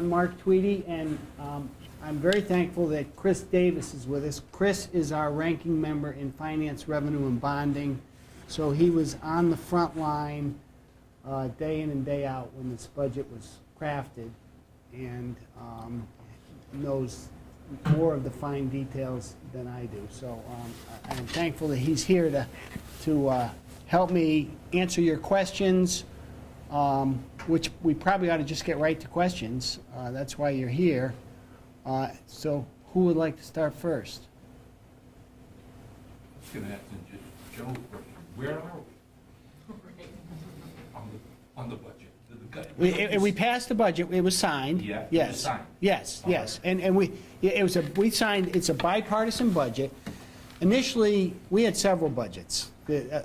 I'm Mark Tweedie, and I'm very thankful that Chris Davis is with us. Chris is our ranking member in Finance, Revenue, and Bonding, so he was on the front line day in and day out when this budget was crafted, and knows more of the fine details than I do. So I'm thankful that he's here to help me answer your questions, which we probably ought to just get right to questions. That's why you're here. So who would like to start first? I'm going to ask a general question. Where are we on the budget? We passed the budget. It was signed. Yeah, yes. It was signed. Yes, All yes. right. And we signed. It's a bipartisan budget. Initially, we had several budgets.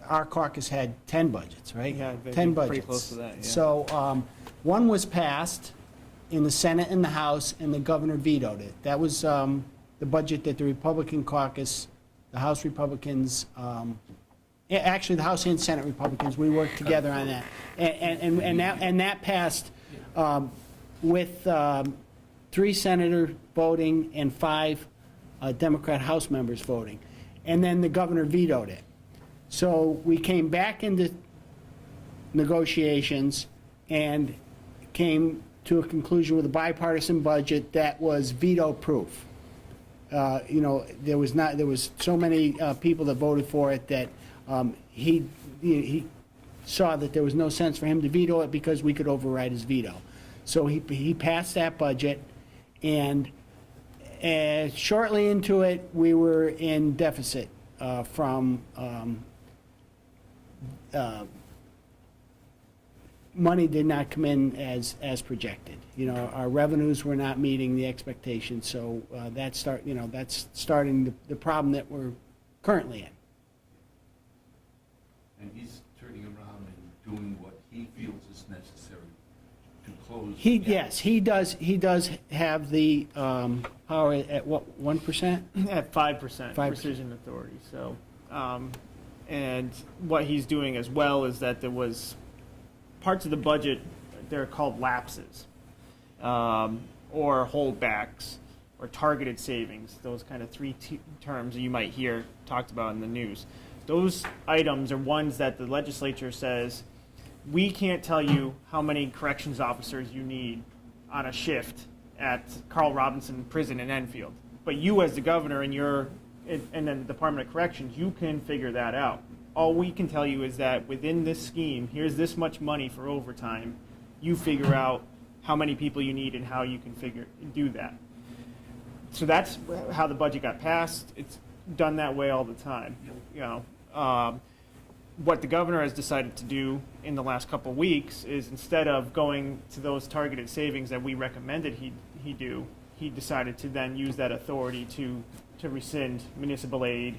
Our caucus had 10 budgets, right? Yeah, 10 budgets. pretty close to that, yeah. So one was passed in the Senate and the House, and the governor vetoed it. That was the budget that the Republican caucus, the House Republicans, actually the House and Senate Republicans, we worked together on that. And that passed with 3 senators voting and 5 Democrat House members voting. And then the governor vetoed it. So we came back into negotiations and came to a conclusion with a bipartisan budget that was veto-proof. You know, there was so many people that voted for it that he saw that there was no sense for him to veto it because we could override his veto. So he passed that budget, and shortly into it, we were in deficit from money did not come in as projected. You know, our revenues were not meeting the expectations, so that's starting the problem that we're currently in. And he's turning around and doing what he feels is necessary to close. Yes, he does. He does have the power at what, 1%? At 5% 5%. precision authority. So, and what he's doing as well is that there was parts of the budget, they're called lapses, or holdbacks, or targeted savings. Those kind of 3 terms that you might hear talked about in the news. Those items are ones that the legislature says, we can't tell you how many corrections officers you need on a shift at Carl Robinson Prison in Enfield. But you as the governor and then the Department of Corrections, you can figure that out. All we can tell you is that within this scheme, here's this much money for overtime. You figure out how many people you need and how you can do that. So that's how the budget got passed. It's done that way all the time. You know, what the governor has decided to do in the last couple of weeks is instead of going to those targeted savings that we recommended he do, he decided to then use that authority to rescind municipal aid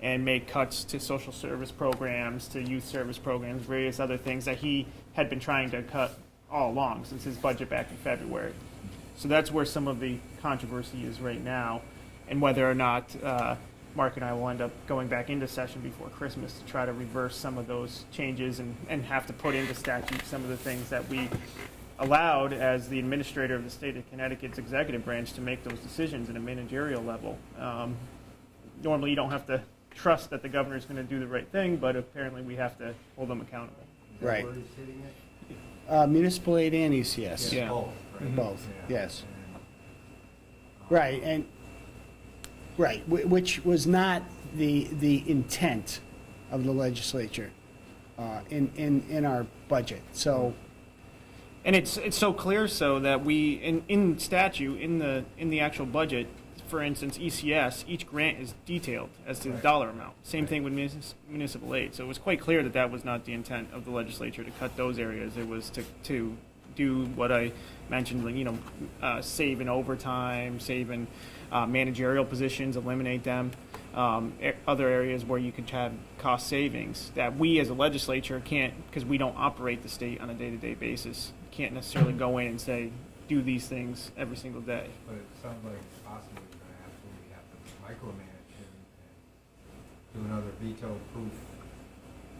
and make cuts to social service programs, to youth service programs, various other things that he had been trying to cut all along since his budget back in February. So that's where some of the controversy is right now, and whether or not Mark and I will end up going back into session before Christmas to try to reverse some of those changes and have to put into statute some of the things that we allowed as the administrator of the state of Connecticut's executive branch to make those decisions at a managerial level. Normally you don't have to trust that the governor is going to do the right thing, but apparently we have to hold them accountable. Right. Municipal aid and ECS. Yeah. Both, right? Both, yes. Right, and which was not the intent of the legislature in our budget. So, And it's so clear so that we in statute in the actual budget, for instance, ECS, each grant is detailed as to the dollar amount. Same thing with municipal aid. So it was quite clear that was not the intent of the legislature to cut those areas. It was to do what I mentioned, like, you know, save in overtime, save in managerial positions, eliminate them. Other areas where you could have cost savings that we as a legislature can't, because we don't operate the state on a day-to-day basis, can't necessarily go in and say, do these things every single day. But it sounds like possibly we're going to absolutely have to micromanage and do another veto-proof,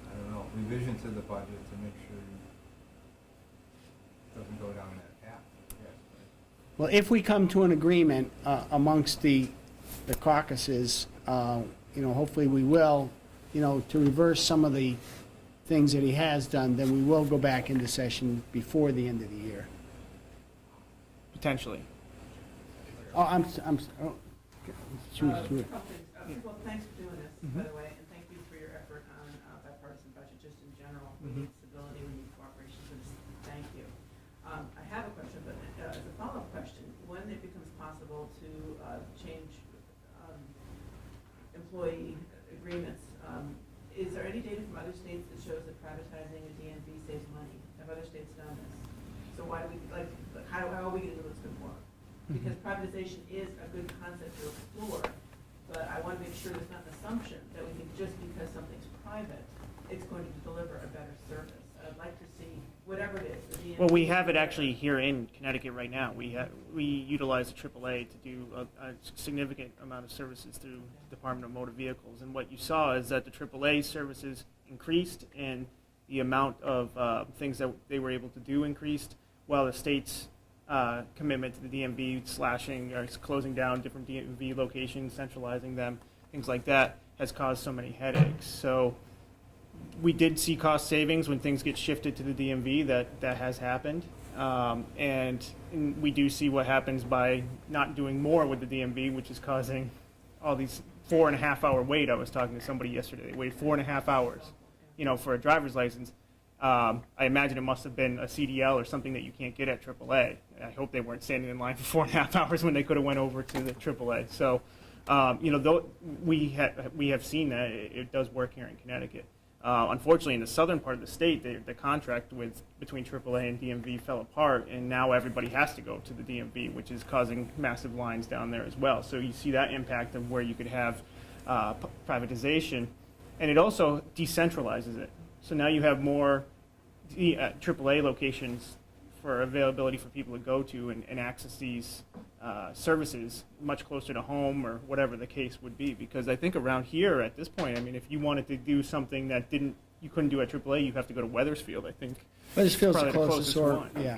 I don't know, revision to the budget to make sure it doesn't go down that path. Yes, Well, if we come to an agreement amongst the caucuses, hopefully we will, to reverse some of the things that he has done, then we will go back into session before the end of the year. Potentially. Oh, choose A to it. couple things. Well, thanks for doing this, by the way, and thank you for your effort on bipartisan budget, just in general. We need stability, we need cooperation, so just thank you. I have a question, but as a follow-up question, when it becomes possible to change employee agreements, is there any data from other states that shows that privatizing a DMV saves money? Have other states done this? So why do we, how are we going to do what's good for? Because privatization is a good concept to explore, but I want to make sure there's not an assumption that we think just because something's private, it's going to deliver a better service. I'd like to see, whatever it is, the DMV. Well, we have it actually here in Connecticut right now. We utilize the AAA to do a significant amount of services through the Department of Motor Vehicles. And what you saw is that the AAA services increased and the amount of things that they were able to do increased, while the state's commitment to the DMV slashing or closing down different DMV locations, centralizing them, things like that, has caused so many headaches. So we did see cost savings when things get shifted to the DMV. That has happened. And we do see what happens by not doing more with the DMV, which is causing all these 4.5-hour wait. I was talking to somebody yesterday. They waited 4.5 hours, for a driver's license. I imagine it must have been a CDL or something that you can't get at AAA. I hope they weren't standing in line for 4.5 hours when they could have went over to the AAA. So, though we have seen that it does work here in Connecticut. Unfortunately, in the southern part of the state, the contract between AAA and DMV fell apart, and now everybody has to go to the DMV, which is causing massive lines down there as well. So you see that impact of where you could have privatization, and it also decentralizes it. So now you have more AAA locations for availability for people to go to and access these services much closer to home or whatever the case would be. Because I think around here at this point, I mean, if you wanted to do something that you couldn't do at AAA, you have to go to Weathersfield, I think. Weathersfield's the Probably closest, or, one. yeah.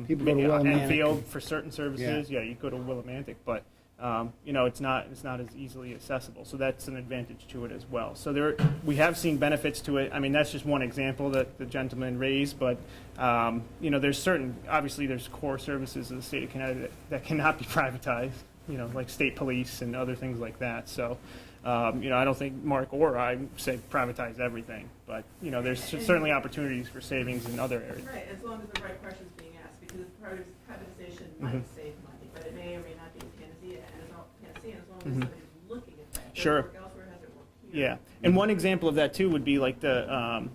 People go to Maybe Willimantic. Enfield for certain services, Yeah. you go to Willimantic, but it's not as easily accessible. So that's an advantage to it as well. So we have seen benefits to it. I mean, that's just one example that the gentleman raised, but obviously there's core services of the state of Connecticut that cannot be privatized, like state police and other things like that. So, I don't think Mark or I say privatize everything, but there's certainly opportunities for savings in other areas. Right, as long as the right question's being asked, because privatization might save money, but it may or may not be a panacea, and as long as somebody's looking at that. Does it Sure. work elsewhere, has it worked here? Yeah, and one example of that too would be like the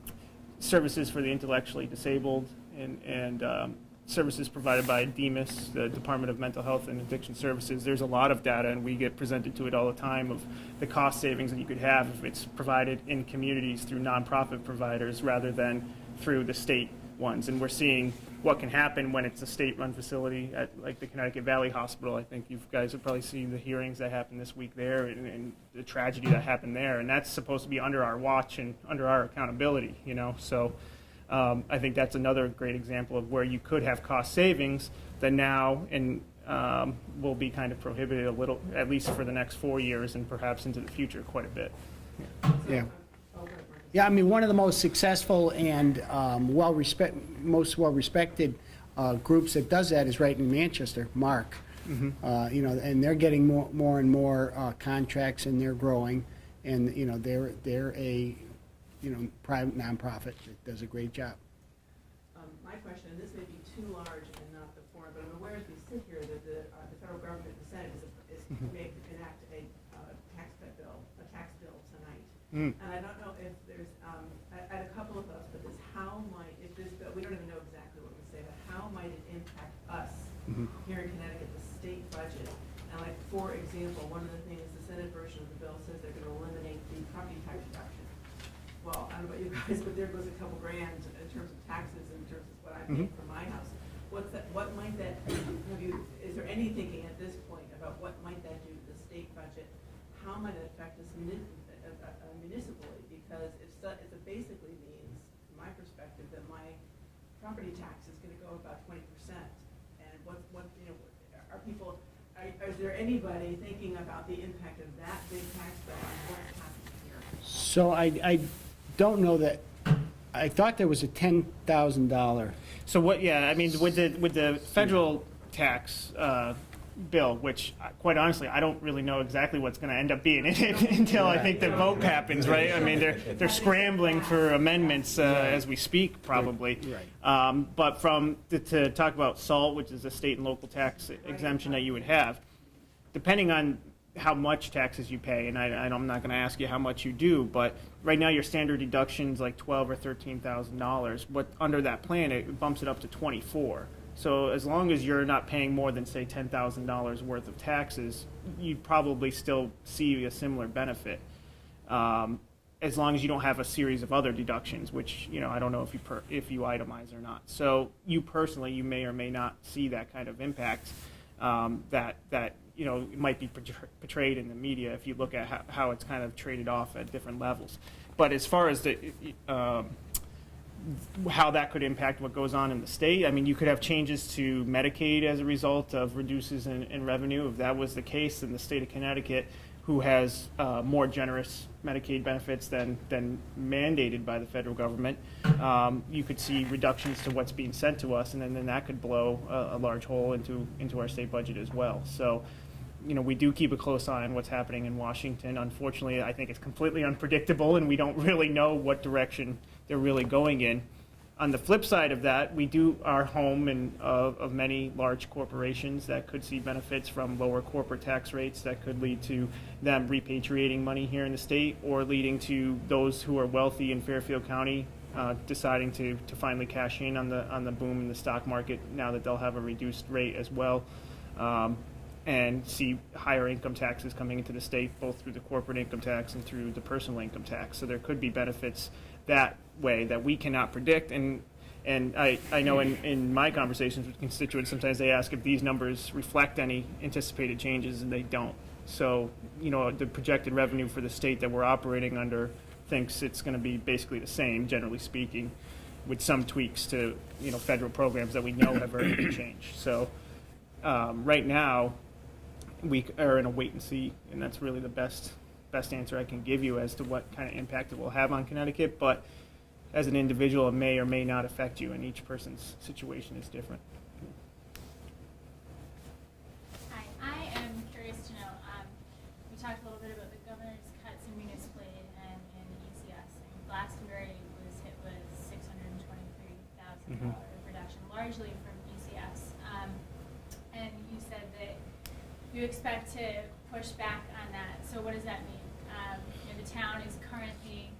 services for the intellectually disabled and services provided by DEMIS, the Department of Mental Health and Addiction Services. There's a lot of data, and we get presented to it all the time, of the cost savings that you could have if it's provided in communities through nonprofit providers rather than through the state ones. And we're seeing what can happen when it's a state-run facility at like the Connecticut Valley Hospital. I think you guys have probably seen the hearings that happened this week there and the tragedy that happened there. And that's supposed to be under our watch and under our accountability, So I think that's another great example of where you could have cost savings that now will be kind of prohibited a little, at least for the next 4 years and perhaps into the future quite a bit. Yeah. Yeah, I mean, one of the most successful and most well-respected groups that does that is right in Manchester, Mark. And they're getting more and more contracts, and they're growing, and they're a private nonprofit that does a great job. My question, and this may be too large and not the forum, but I'm aware as we sit here that the federal government, the Senate, may enact a tax bill tonight. And I don't know if there's, at a couple of us, but this, how might, if this bill, we don't even know exactly what we say, but how might it impact us here in Connecticut, the state budget? And like, for example, one of the things, the Senate version of the bill says they're going to eliminate the property tax reduction. Well, I don't know about you guys, but there goes a couple grand in terms of taxes, in terms of what I pay for my house. What might that, is there any thinking at this point about what might that do to the state budget? How might it affect us municipally? Because it basically means, from my perspective, that my property tax is going to go about 20%. And are people, is there anybody thinking about the impact of that big tax bill on what's happening here? So I don't know that, I thought there was a $10,000. So what, yeah, I mean, with the federal tax bill, which quite honestly, I don't really know exactly what's going to end up being in it until I think the vote happens, right? I mean, they're scrambling for amendments as we speak, probably. Right. But to talk about SALT, which is a state and local tax exemption that you would have, depending on how much taxes you pay, and I'm not going to ask you how much you do, but right now your standard deduction's like $12,000 or $13,000. But under that plan, it bumps it up to 24. So as long as you're not paying more than, say, $10,000 worth of taxes, you'd probably still see a similar benefit, as long as you don't have a series of other deductions, which, you know, I don't know if you itemize or not. So you personally, you may or may not see that kind of impact that you know, it might be portrayed in the media if you look at how it's kind of traded off at different levels. But as far as the how that could impact what goes on in the state. I mean, you could have changes to Medicaid as a result of reduces in revenue. If that was the case, then the state of Connecticut, who has more generous Medicaid benefits than mandated by the federal government, you could see reductions to what's being sent to us, and then that could blow a large hole into our state budget as well. So, you know, we do keep a close eye on what's happening in Washington. Unfortunately, I think it's completely unpredictable, and we don't really know what direction they're really going in. On the flip side of that, we are home of many large corporations that could see benefits from lower corporate tax rates that could lead to them repatriating money here in the state, or leading to those who are wealthy in Fairfield County deciding to finally cash in on the boom in the stock market now that they'll have a reduced rate as well. And see higher income taxes coming into the state, both through the corporate income tax and through the personal income tax. So there could be benefits that way that we cannot predict. And I know in my conversations with constituents, sometimes they ask if these numbers reflect any anticipated changes, and they don't. So, you know, the projected revenue for the state that we're operating under thinks it's going to be basically the same, generally speaking, with some tweaks to, you know, federal programs that we know have already been changed. So right now, we are in a wait and see, and that's really the best answer I can give you as to what kind of impact it will have on Connecticut. But as an individual, it may or may not affect you, and each person's situation is different. Hi, I am curious to know, we talked a little bit about the governor's cuts in municipal aid and in ECS. And Glastonbury was hit with $623,000 reduction, largely from ECS. And you said that you expect to push back on that. So what does that mean? You know, the town is currently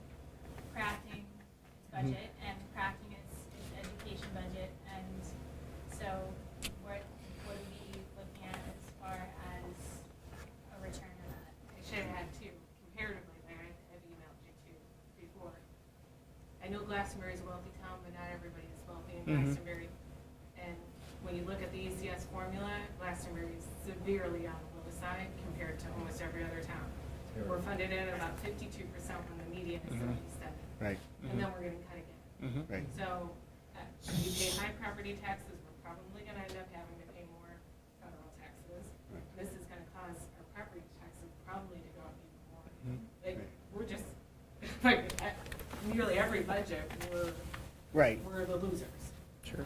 crafting its budget and crafting its education budget, and so what are we looking at as far as a return on that? I should have had two, comparatively, Larry, I've emailed you two before. I know Glastonbury is a wealthy town, but not everybody is wealthy in Glastonbury. And when you look at the ECS formula, Glastonbury is severely on the low side compared to almost every other town. We're funded in at about 52% when the median is 77. Right. And then we're getting cut again. Right. So, if you pay high property taxes, we're probably gonna end up having to pay more federal taxes. This is gonna cause our property taxes probably to go up even more. Like, we're just, like, at nearly every budget, Right. we're the losers. Sure.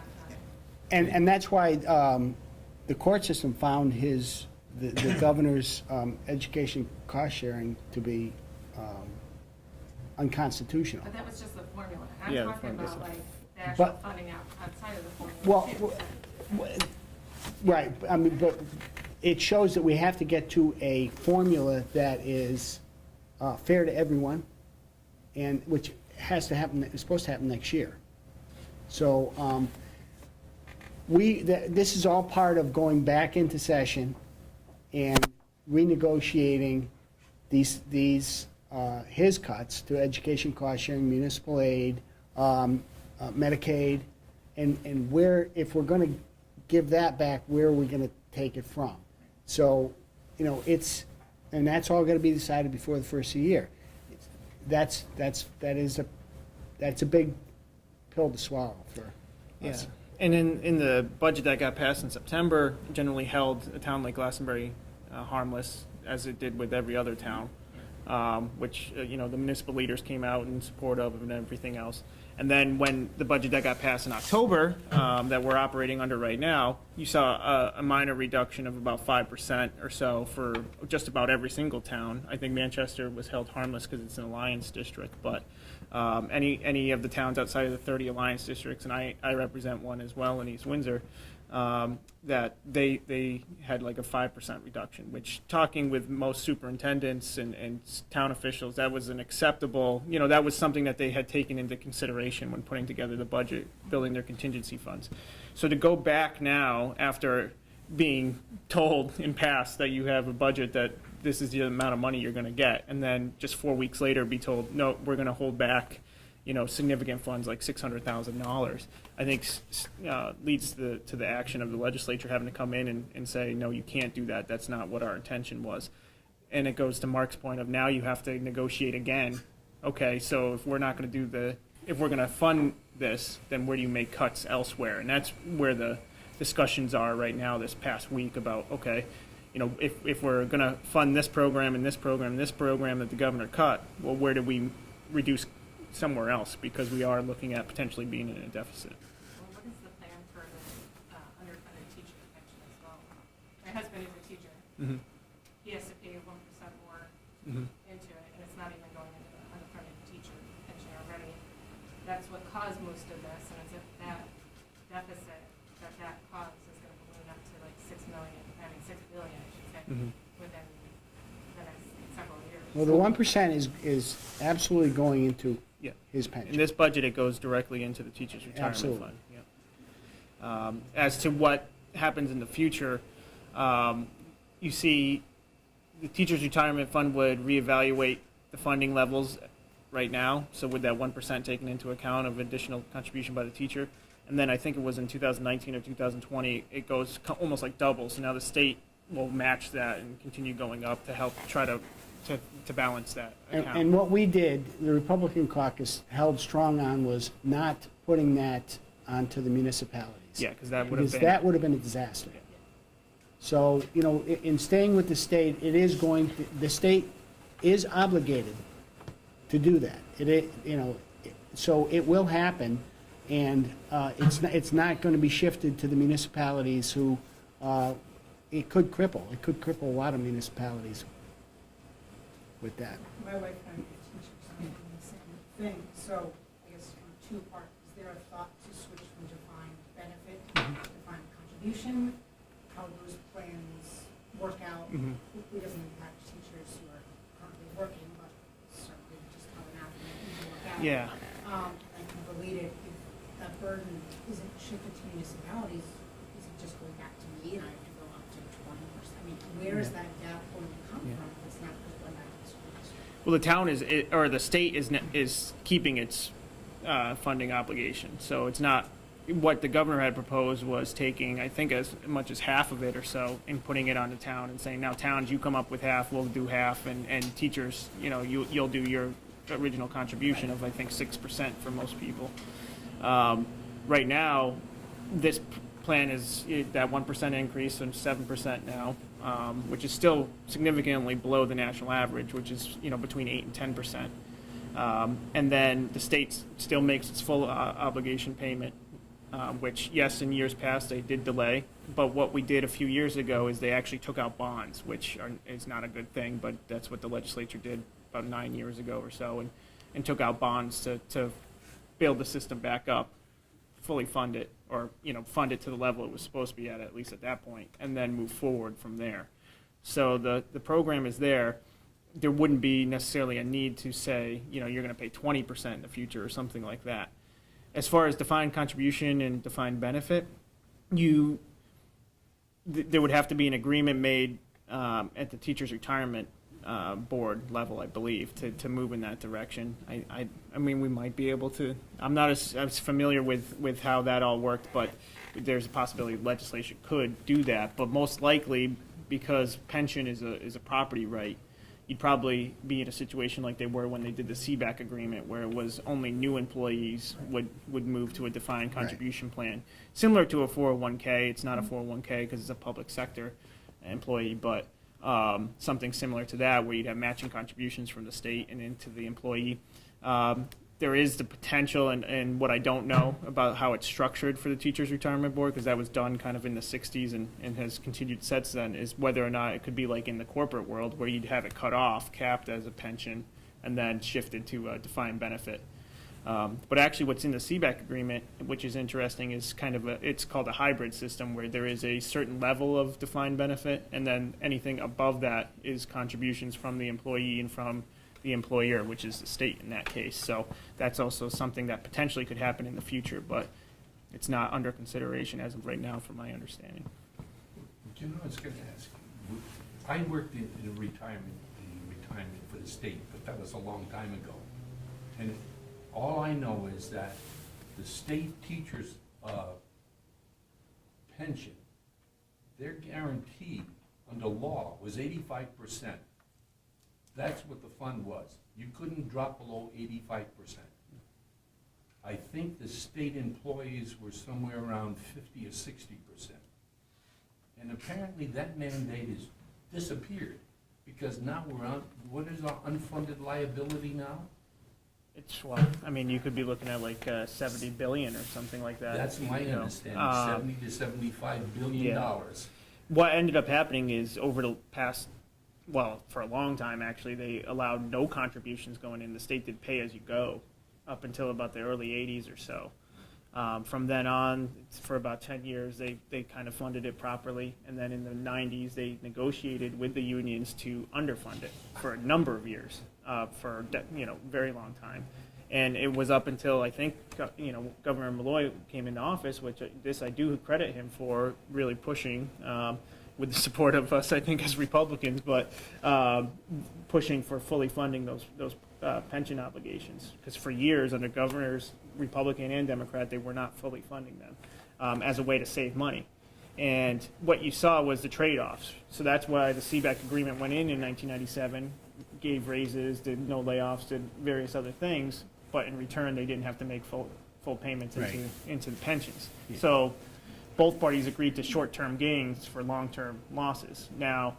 And that's why the court system found the governor's education cost sharing to be unconstitutional. But that was just the formula. Yeah, I'm the talking formula. about like the actual But- funding outside of the formula. Well, right, I mean, but it shows that we have to get to a formula that is fair to everyone, and which has to happen, is supposed to happen next year. So this is all part of going back into session and renegotiating his cuts to education cost sharing, municipal aid, Medicaid, and where, if we're going to give that back, where are we going to take it from? So, you know, and that's all going to be decided before the first of the year. That's a big pill to swallow for us. And in the budget that got passed in September, generally held a town like Glastonbury harmless, as it did with every other town, which the municipal leaders came out in support of and everything else. And then when the budget that got passed in October, that we're operating under right now, you saw a minor reduction of about 5% or so for just about every single town. I think Manchester was held harmless because it's an alliance district, but any of the towns outside of the 30 alliance districts, and I represent one as well in East Windsor, that they had like a 5% reduction, which, talking with most superintendents and town officials, that was an acceptable, that was something that they had taken into consideration when putting together the budget, building their contingency funds. So to go back now, after being told in past that you have a budget that this is the amount of money you're going to get, and then just 4 weeks later be told, no, we're going to hold back significant funds like $600,000, I think leads to the action of the legislature having to come in and say, no, you can't do that. That's not what our intention was. And it goes to Mark's point of now you have to negotiate again. Okay, so if we're not going to if we're going to fund this, then where do you make cuts elsewhere? And that's where the discussions are right now this past week about, okay, if we're going to fund this program and this program and this program that the governor cut, well, where do we reduce somewhere else, because we are looking at potentially being in a deficit. Well, what is the plan for the underfunded teacher pension as well? My husband is a teacher. Mm-hmm. He has to pay 1% more into it, and it's not even going into the underfunded teacher pension already. That's what caused most of this, and it's if that deficit that caused is going to balloon up to like $6 billion, I should say, within the next several years. Well, the 1% is absolutely going into his pension. In this budget, it goes directly into the teacher's retirement Absolutely. fund. Yeah. As to what happens in the future, you see the teacher's retirement fund would reevaluate the funding levels right now. So with that 1% taken into account of additional contribution by the teacher, and then I think it was in 2019 or 2020, it goes almost like double. So now the state will match that and continue going up to help try to balance that account. And what we did, the Republican caucus held strong on, was not putting that onto the municipalities. Yeah, because that would have been... that would have been a disaster. So, in staying with the state, it is the state is obligated to do that. So it will happen, and it's not going to be shifted to the municipalities who, it could cripple a lot of municipalities with that. My wife and I are teachers, I'm doing the same thing, so I guess from two parts, is there a thought to switch from defined benefit to defined contribution? How those plans work out, it doesn't impact teachers who are currently working, but certainly just how an applicant can work out. Yeah. And related, if that burden isn't shifted to municipalities, is it just going back to me and I have to go up to 20%? I mean, where is that gap going to come from if it's not just going back to the school district? Well, the town or the state is keeping its funding obligation. So it's not, what the governor had proposed was taking, I think, as much as half of it or so and putting it on the town and saying, now towns, you come up with half, we'll do half, and teachers, you'll do your original contribution of, I think, 6% for most people. Right now, this plan is that 1% increase and 7% now, which is still significantly below the national average, which is between 8 and 10%. And then the state still makes its full obligation payment, which, yes, in years past they did delay. But what we did a few years ago is they actually took out bonds, which is not a good thing, but that's what the legislature did about 9 years ago or so, and took out bonds to build the system back up, fully fund it, or fund it to the level it was supposed to be at least at that point, and then move forward from there. So the program is there. There wouldn't be necessarily a need to say, you're going to pay 20% in the future or something like that. As far as defined contribution and defined benefit, there would have to be an agreement made at the teacher's retirement board level, I believe, to move in that direction. I mean, we might be able to. I'm not as familiar with how that all worked, but there's a possibility legislation could do that. But most likely, because pension is a property right, you'd probably be in a situation like they were when they did the CBAC agreement, where it was only new employees would move to a defined contribution plan. Similar to a 401k, it's not a 401k because it's a public sector employee, but something similar to that, where you'd have matching contributions from the state and into the employee. There is the potential, and what I don't know about how it's structured for the Teachers Retirement Board, because that was done kind of in the 60s and has continued since then, is whether or not it could be like in the corporate world, where you'd have it cut off, capped as a pension, and then shifted to a defined benefit. But actually what's in the CBAC agreement, which is interesting, is kind of it's called a hybrid system, where there is a certain level of defined benefit, and then anything above that is contributions from the employee and from the employer, which is the state in that case. So that's also something that potentially could happen in the future, but it's not under consideration as of right now, from my understanding. Do you know, I was going to ask you, I worked in retirement for the state, but that was a long time ago. And all I know is that the state teachers' pension, their guarantee under law was 85%. That's what the fund was. You couldn't drop below 85%. I think the state employees were somewhere around 50 or 60%. And apparently that mandate has disappeared, because now we're on, what is our unfunded liability now? It's, well, I mean, you could be looking at like 70 billion or something like that. That's my you know. understanding, 70 to 75 billion dollars. What ended up happening is, over the past, well, for a long time actually, they allowed no contributions going in. The state did pay as you go up until about the early 80s or so. From then on, for about 10 years, they kind of funded it properly. And then in the 90s, they negotiated with the unions to underfund it for a number of years, for very long time. And it was up until, I think, Governor Malloy came into office, which this I do credit him for really pushing, with the support of us, I think, as Republicans, but pushing for fully funding those pension obligations. Because for years, under governors, Republican and Democrat, they were not fully funding them as a way to save money. And what you saw was the trade-offs. So that's why the CBAC agreement went in 1997, gave raises, did no layoffs, did various other things, but in return, they didn't have to make full payments into the pensions. Yeah. So both parties agreed to short-term gains for long-term losses. Now,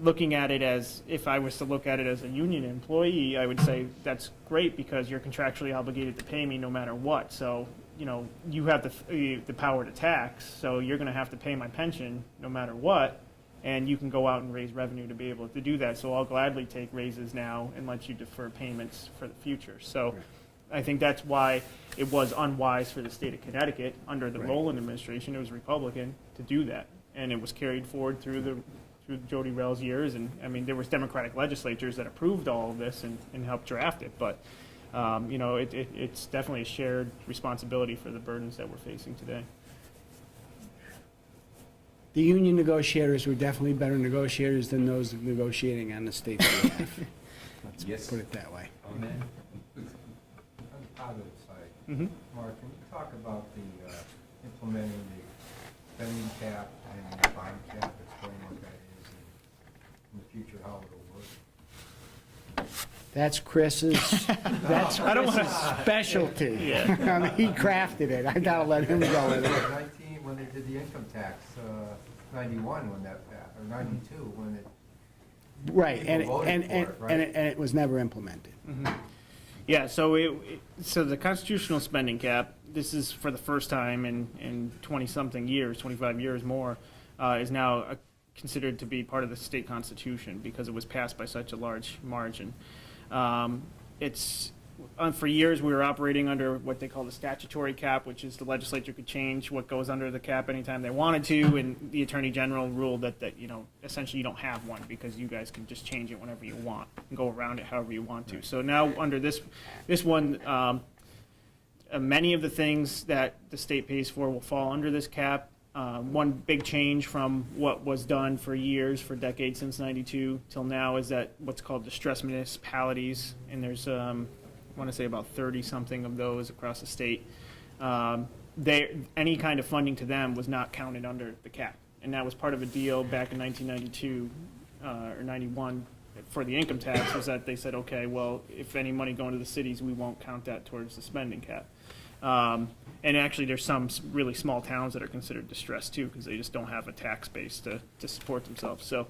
looking at it as, if I was to look at it as a union employee, I would say that's great, because you're contractually obligated to pay me no matter what. So, you have the power to tax, so you're going to have to pay my pension no matter what, and you can go out and raise revenue to be able to do that. So I'll gladly take raises now and let you defer payments for the future. So I think that's why it was unwise for the state of Connecticut under the Rowland administration. It was Republican to do that, and it was carried forward through Jody Rell's years. And I mean, there was Democratic legislatures that approved all of this and helped draft it. But it's definitely a shared responsibility for the burdens that we're facing today. The union negotiators were definitely better negotiators than those negotiating on the state's behalf. Let's put it that way. Amen. On the positive side, Mm-hmm. Mark, can you talk about the implementing the spending cap and the bond cap, explain what that is, and in the future how it'll work? That's Chris's specialty. Yeah. I mean, he crafted it. I gotta let him go with it. 19, when they did the income tax, 91 when that passed, or 92 when it. Right, and People voted for it, right? and it was never implemented. Mm-hmm. Yeah, so so the constitutional spending cap, this is for the first time in 20-something years, 25 years more, is now considered to be part of the state constitution because it was passed by such a large margin. For years we were operating under what they call the statutory cap, which is the legislature could change what goes under the cap anytime they wanted to, and the Attorney General ruled that essentially you don't have one because you guys can just change it whenever you want and go around it however you want to. So now under this one, many of the things that the state pays for will fall under this cap. One big change from what was done for years, for decades since '92 till now, is that what's called distressed municipalities, and there's I want to say about 30-something of those across the state. Any kind of funding to them was not counted under the cap, and that was part of a deal back in 1992 or 91 for the income tax was that they said, okay, well, if any money going to the cities, we won't count that towards the spending cap. And actually, there's some really small towns that are considered distressed too, because they just don't have a tax base to support themselves. So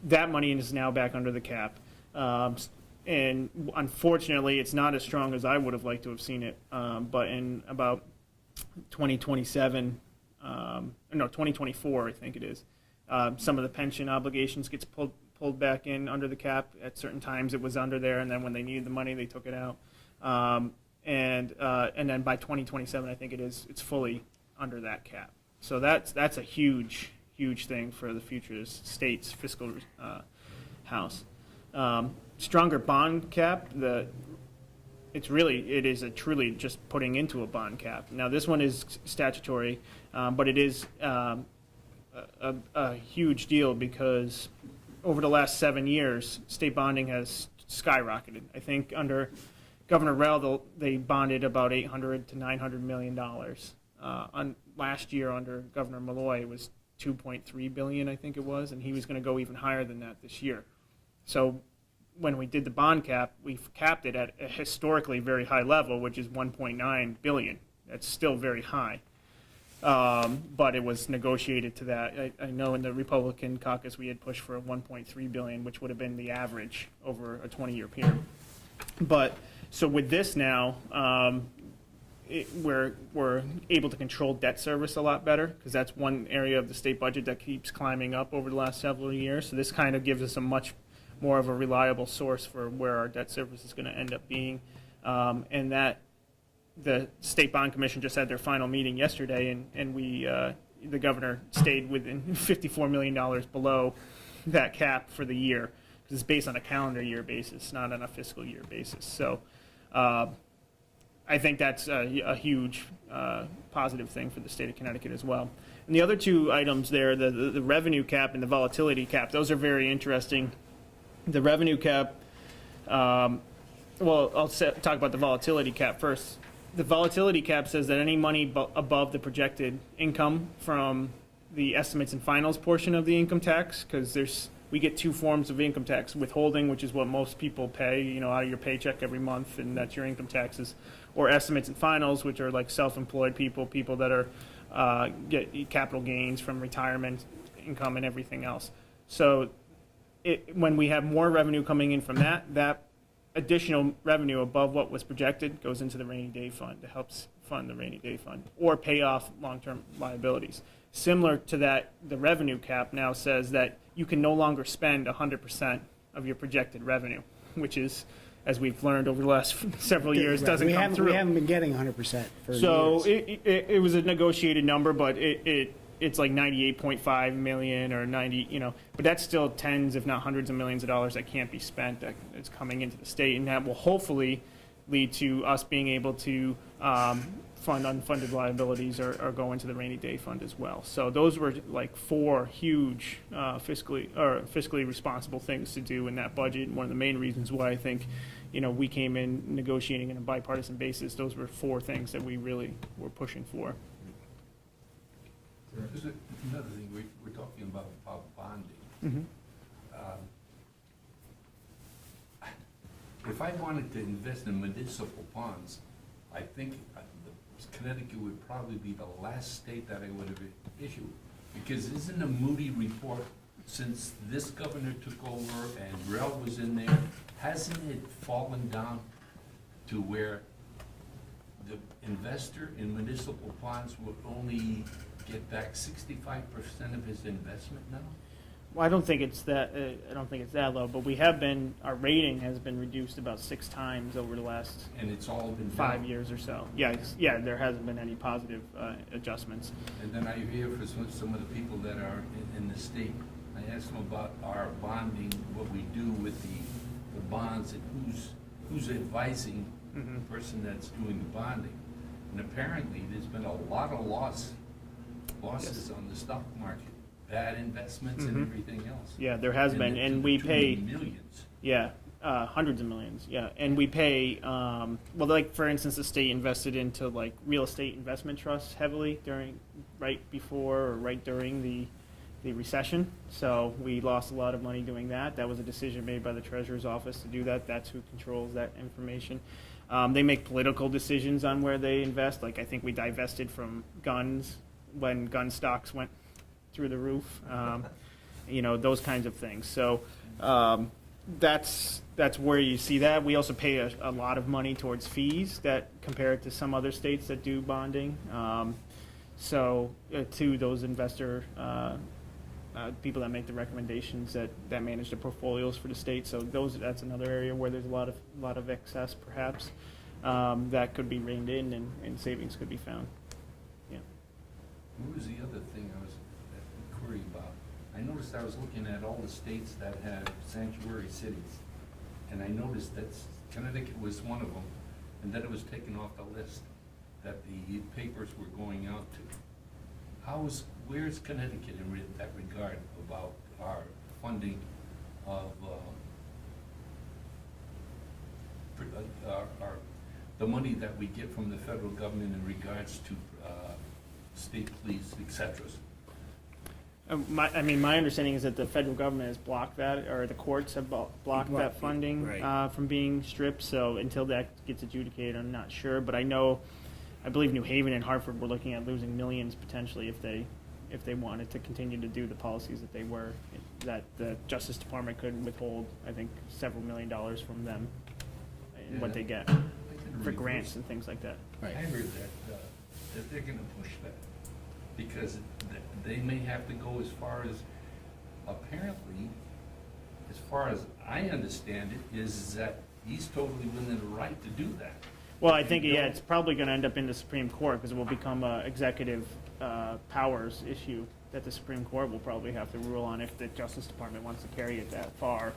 that money is now back under the cap. And unfortunately, it's not as strong as I would have liked to have seen it. But in about 2024, I think it is, some of the pension obligations gets pulled back in under the cap. At certain times, it was under there, and then when they needed the money, they took it out. And then by 2027, I think it's fully under that cap. So that's a huge thing for the future of the state's fiscal house. Stronger bond cap. It is truly just putting into a bond cap. Now this one is statutory, but it is a huge deal because over the last 7 years, state bonding has skyrocketed. I think under Governor Rell, they bonded about $800 to $900 million. Last year under Governor Malloy, it was $2.3 billion, I think it was, and he was going to go even higher than that this year. So when we did the bond cap, we've capped it at a historically very high level, which is $1.9 billion. That's still very high. But it was negotiated to that. I know in the Republican caucus we had pushed for a $1.3 billion, which would have been the average over a 20-year period. But so with this now, we're able to control debt service a lot better because that's one area of the state budget that keeps climbing up over the last several years. So this kind of gives us a much more of a reliable source for where our debt service is going to end up being, and that the State Bond Commission just had their final meeting yesterday, and the governor stayed within $54 million below that cap for the year because it's based on a calendar year basis, not on a fiscal year basis. So I think that's a huge positive thing for the state of Connecticut as well. And the other two items there, the revenue cap and the volatility cap, those are very interesting. The revenue cap, I'll talk about the volatility cap first. The volatility cap says that any money above the projected income from the estimates and finals portion of the income tax, because we get two forms of income tax: withholding, which is what most people pay, out of your paycheck every month, and that's your income taxes, or estimates and finals, which are like self-employed people that are get capital gains from retirement income and everything else. So when we have more revenue coming in from that additional revenue above what was projected goes into the rainy day fund to help fund the rainy day fund or pay off long-term liabilities. Similar to that, the revenue cap now says that you can no longer spend 100% of your projected revenue, which is, as we've learned over the last several years, doesn't come through. We haven't been getting 100% for years. So it was a negotiated number, but it's like 98.5 million or 90, but that's still tens, if not hundreds of millions of dollars that can't be spent that is coming into the state, and that will hopefully lead to us being able to fund unfunded liabilities or go into the rainy day fund as well. So those were like four huge fiscally responsible things to do in that budget. And one of the main reasons why I think, we came in negotiating on a bipartisan basis. Those were four things that we really were pushing for. There's another thing, we're talking about bonding. Mm-hmm. If I wanted to invest in municipal bonds, I think Connecticut would probably be the last state that I would have issued. Because isn't a Moody report, since this governor took over and Rel was in there, hasn't it fallen down to where the investor in municipal bonds would only get back 65% of his investment now? Well, I don't think it's that. I don't think it's that low. But our rating has been reduced about 6 times over the last. And it's all been 5 years or so. Yeah, there hasn't been any positive adjustments. And then I hear for some of the people that are in the state, I ask them about our bonding, what we do with the bonds, and who's advising Mm-hmm. the person that's doing the bonding. And apparently, there's been a lot of losses Yes. on the stock market, bad investments Mhm. and everything else. Yeah, there has been, and we to pay. millions. Yeah, hundreds of millions. Yeah, and we pay. Like for instance, the state invested into like real estate investment trusts heavily right before or right during the recession. So we lost a lot of money doing that. That was a decision made by the treasurer's office to do that. That's who controls that information. They make political decisions on where they invest. Like I think we divested from guns when gun stocks went through the roof. You know, those kinds of things. So that's where you see that. We also pay a lot of money towards fees that compared to some other states that do bonding. To those investor people that make the recommendations that manage the portfolios for the state. So that's another area where there's a lot of excess perhaps that could be reined in and savings could be found. Yeah. What was the other thing I was query about? I noticed I was looking at all the states that have sanctuary cities, and I noticed that Connecticut was one of them, and that it was taken off the list that the papers were going out to. Where's Connecticut in that regard about our funding of the money that we get from the federal government in regards to state police, et cetera? My understanding is that the federal government has blocked that, or the courts have blocked that funding from being stripped. So until that gets adjudicated, I'm not sure. But I believe New Haven and Hartford were looking at losing millions potentially if they wanted to continue to do the policies that they were. That the Justice Department could withhold, I think, several $1 million from them in what they get for grants and things like that. I heard that they're going to push that because they may have to go as far as, apparently, as far as I understand it, is that he's totally within the right to do that. Well, I think, yeah, it's probably going to end up in the Supreme Court because it will become an executive powers issue that the Supreme Court will probably have to rule on if the Justice Department wants to carry it that far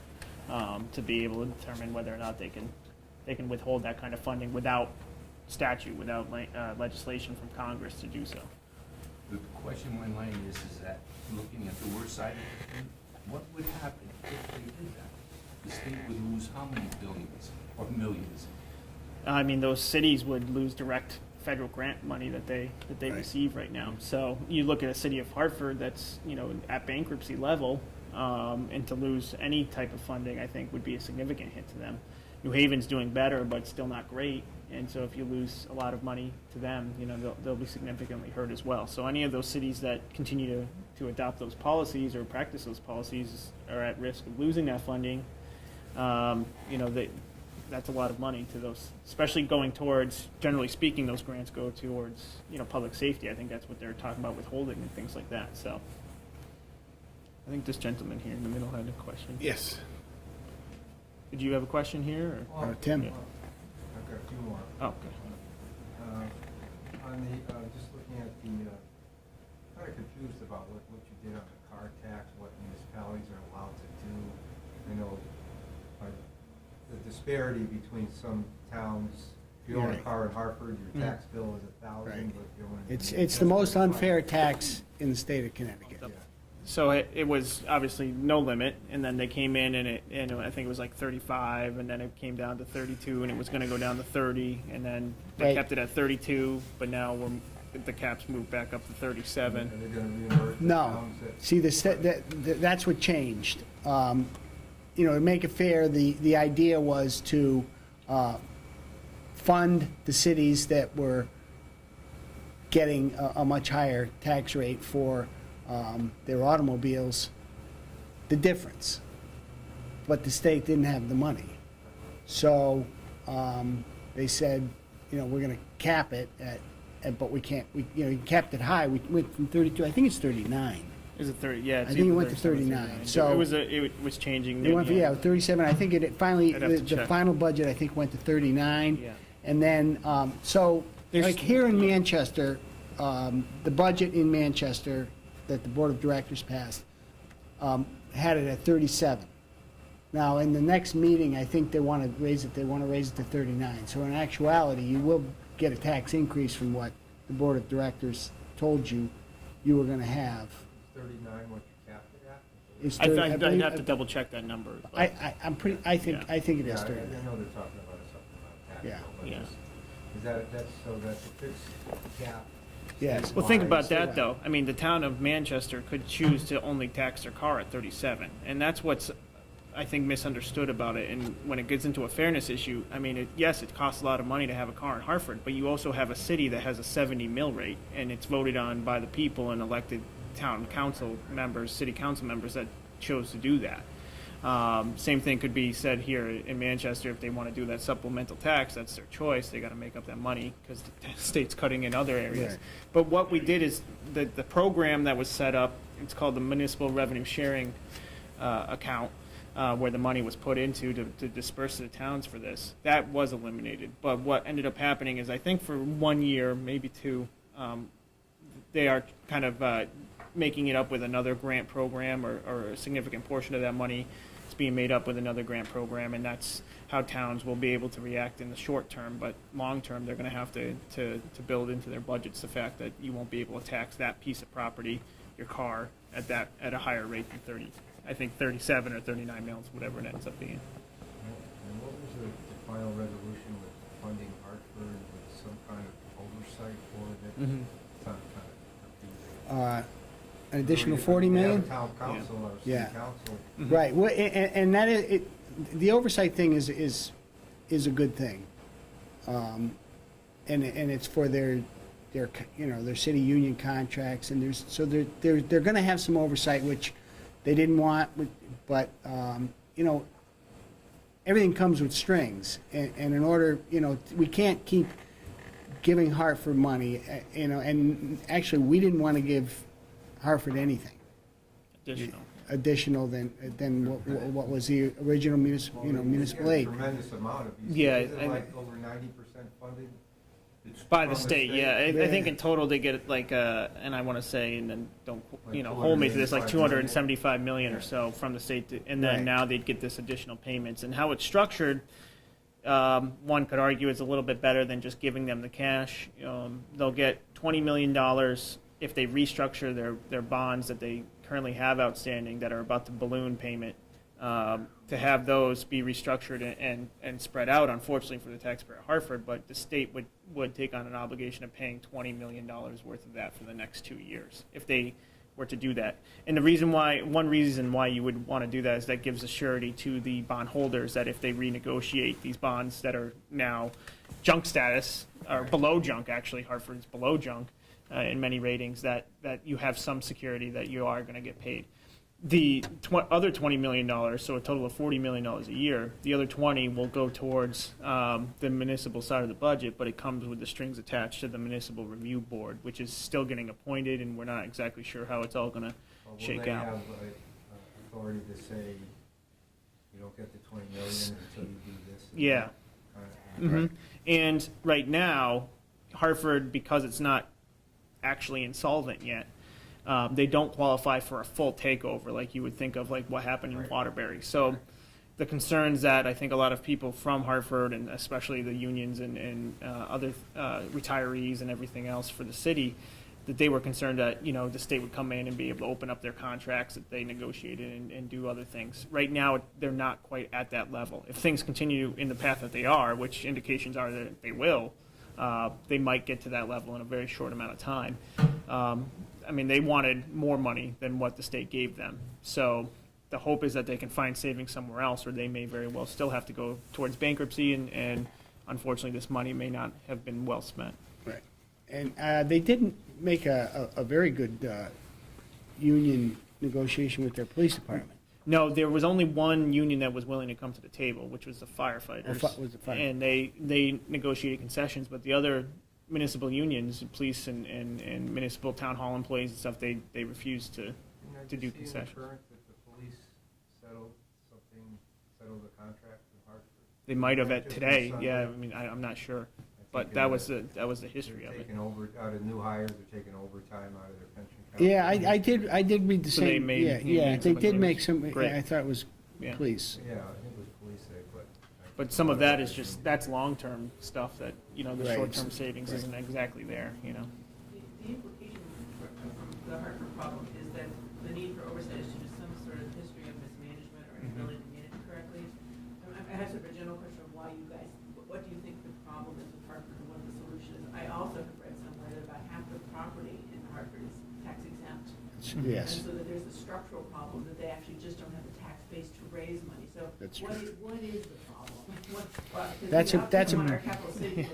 to be able to determine whether or not they can withhold that kind of funding without statute, without legislation from Congress to do so. The question in my mind is that looking at the worst side of it, what would happen if they did that? The state would lose how many billions or millions? I mean, those cities would lose direct federal grant money that they receive right now. So you look at a city of Hartford that's at bankruptcy level, and to lose any type of funding, I think, would be a significant hit to them. New Haven's doing better, but still not great. And so if you lose a lot of money to them, they'll be significantly hurt as well. So any of those cities that continue to adopt those policies or practice those policies are at risk of losing that funding. That's a lot of money to those, especially going towards, generally speaking, those grants go towards, public safety. I think that's what they're talking about, withholding and things like that. So I think this gentleman here in the middle had a question. Yes. Did you have a question here? Or? Tim? Yeah. I've got a few more. Oh, okay. Just looking at kind of confused about what you did on the car tax, what municipalities are allowed to do. I know the disparity between some towns, if you own a car in Hartford, your tax bill is $1,000, but if you own it in It's the most unfair tax in the state of Connecticut. Yeah. So it was obviously no limit, and then they came in and I think it was like 35, and then it came down to 32, and it was going to go down to 30, and then they Right. kept it at 32, but now the caps moved back up to 37. Are they going to reimburse the No. towns that? See, that's what changed. To make it fair, the idea was to fund the cities that were getting a much higher tax rate for their automobiles, the difference. But the state didn't have the money. So they said, we're going to cap it but we can't, you capped it high. We went from 32, I think it's 39. Is it 30? Yeah, it's I think it either went to 37 or 39. 39. So it was changing. It went, 37. I think it finally, I'd have to the check. final budget, I think, went to 39. Yeah. And then, like here in Manchester, the budget in Manchester that the Board of Directors passed had it at 37. Now, in the next meeting, I think they want to raise it to 39. So in actuality, you will get a tax increase from what the Board of Directors told you were going to have. 39 what you capped it at? Is I'd believe- have to double check that number. but- I think it is Yeah, I 39. know they're talking about a supplemental tax Yeah. bill, but Yeah. is that's a fixed cap Yes. Well, think about that, though. I mean, the town of Manchester could choose to only tax their car at 37, and that's what's, I think, misunderstood about it. And when it gets into a fairness issue, I mean, yes, it costs a lot of money to have a car in Hartford, but you also have a city that has a 70 mill rate, and it's voted on by the people and elected town council members, city council members that chose to do that. Same thing could be said here in Manchester. If they want to do that supplemental tax, that's their choice. They got to make up that money because the state's cutting in other areas. Right. But what we did is the program that was set up, it's called the Municipal Revenue Sharing account, where the money was put into to disperse to the towns for this. That was eliminated. But what ended up happening is, I think for 1 year, maybe two, they are kind of making it up with another grant program, or a significant portion of that money is being made up with another grant program, and that's how towns will be able to react in the short term. But long term, they're going to have to build into their budgets the fact that you won't be able to tax that piece of property, your car, at a higher rate than 30. I think 37 or 39 mils, whatever it ends up being. And what was the final resolution with funding Hartford with some kind of oversight for it? Mhm. It's not kind of confusing. An additional We 40 have a million? town council or city Yeah. council. Right, well, and that is, the oversight thing is a good thing. And it's for their city union contracts, and they're gonna have some oversight, which they didn't want, but, everything comes with strings, and in order, we can't keep giving Hartford money, and actually, we didn't want to give Hartford anything additional than what was the original municipal aid. Tremendous amount of these. Yeah, Is it and- like over 90% funded? It's By From the the state, state? yeah. I think in total they get like, and I want to say, and then don't, Like hold me to this, like 275 275 million or so from the state, and Right. then now they'd get this additional payments. And how it's structured, one could argue is a little bit better than just giving them the cash. They'll get $20 million if they restructure their bonds that they currently have outstanding that are about the balloon payment, to have those be restructured and spread out, unfortunately for the taxpayer of Hartford, but the state would take on an obligation of paying $20 million worth of that for the next 2 years if they were to do that. And one reason why you would want to do that is that gives a surety to the bondholders that if they renegotiate these bonds that are now junk status, or below junk, actually, Hartford's below junk in many ratings, that you have some security that you are going to get paid. The other $20 million, so a total of $40 million a year, the other 20 will go towards the municipal side of the budget, but it comes with the strings attached to the municipal review board, which is still getting appointed, and we're not exactly sure how it's all going to shake Will they out. have authority to say, you don't get the 20 million until you do this? and Yeah. that kind of thing? Mhm. And right now, Hartford, because it's not actually insolvent yet, they don't qualify for a full takeover like you would think of, like what happened in Right. Waterbury. So the concerns that I think a lot of people from Hartford, and especially the unions and other retirees and everything else for the city, that they were concerned that the state would come in and be able to open up their contracts that they negotiated and do other things. Right now, they're not quite at that level. If things continue in the path that they are, which indications are that they will, they might get to that level in a very short amount of time. I mean, they wanted more money than what the state gave them. So the hope is that they can find savings somewhere else, or they may very well still have to go towards bankruptcy, and unfortunately, this money may not have been well spent. Right. And they didn't make a very good union negotiation with their police department. No, there was only one union that was willing to come to the table, which was the firefighters. Was the fire- And they negotiated concessions, but the other municipal unions, police and municipal town hall employees and stuff, they refused to Didn't I do just see in the concessions. Current that the police settled the contract with Hartford? They might have Just at today, Sunday. yeah, I mean, I'm not sure. I But think that was the history they're of it. taking over, out of new hires, they're taking overtime out of their pension account. Yeah, I did read the So they same, made- yeah, he yeah, made they some did make agreements. some, Great. I thought it was Yeah. police. Yeah, I think it was police there, but. But some of that is just, that's long-term stuff that, the Right. short-term savings Right. isn't exactly there, The implication from the Hartford problem is that the need for oversight is due to some sort of history of mismanagement or inability to manage correctly. I have sort of a general question of why you guys, what do you think the problem is with Hartford and what the solution is? I also have read somewhere that about half the Yes. And so that there's a structural problem, that they actually just don't have the tax base to raise money. So That's what is the problem? That's a- Our capital city, go back.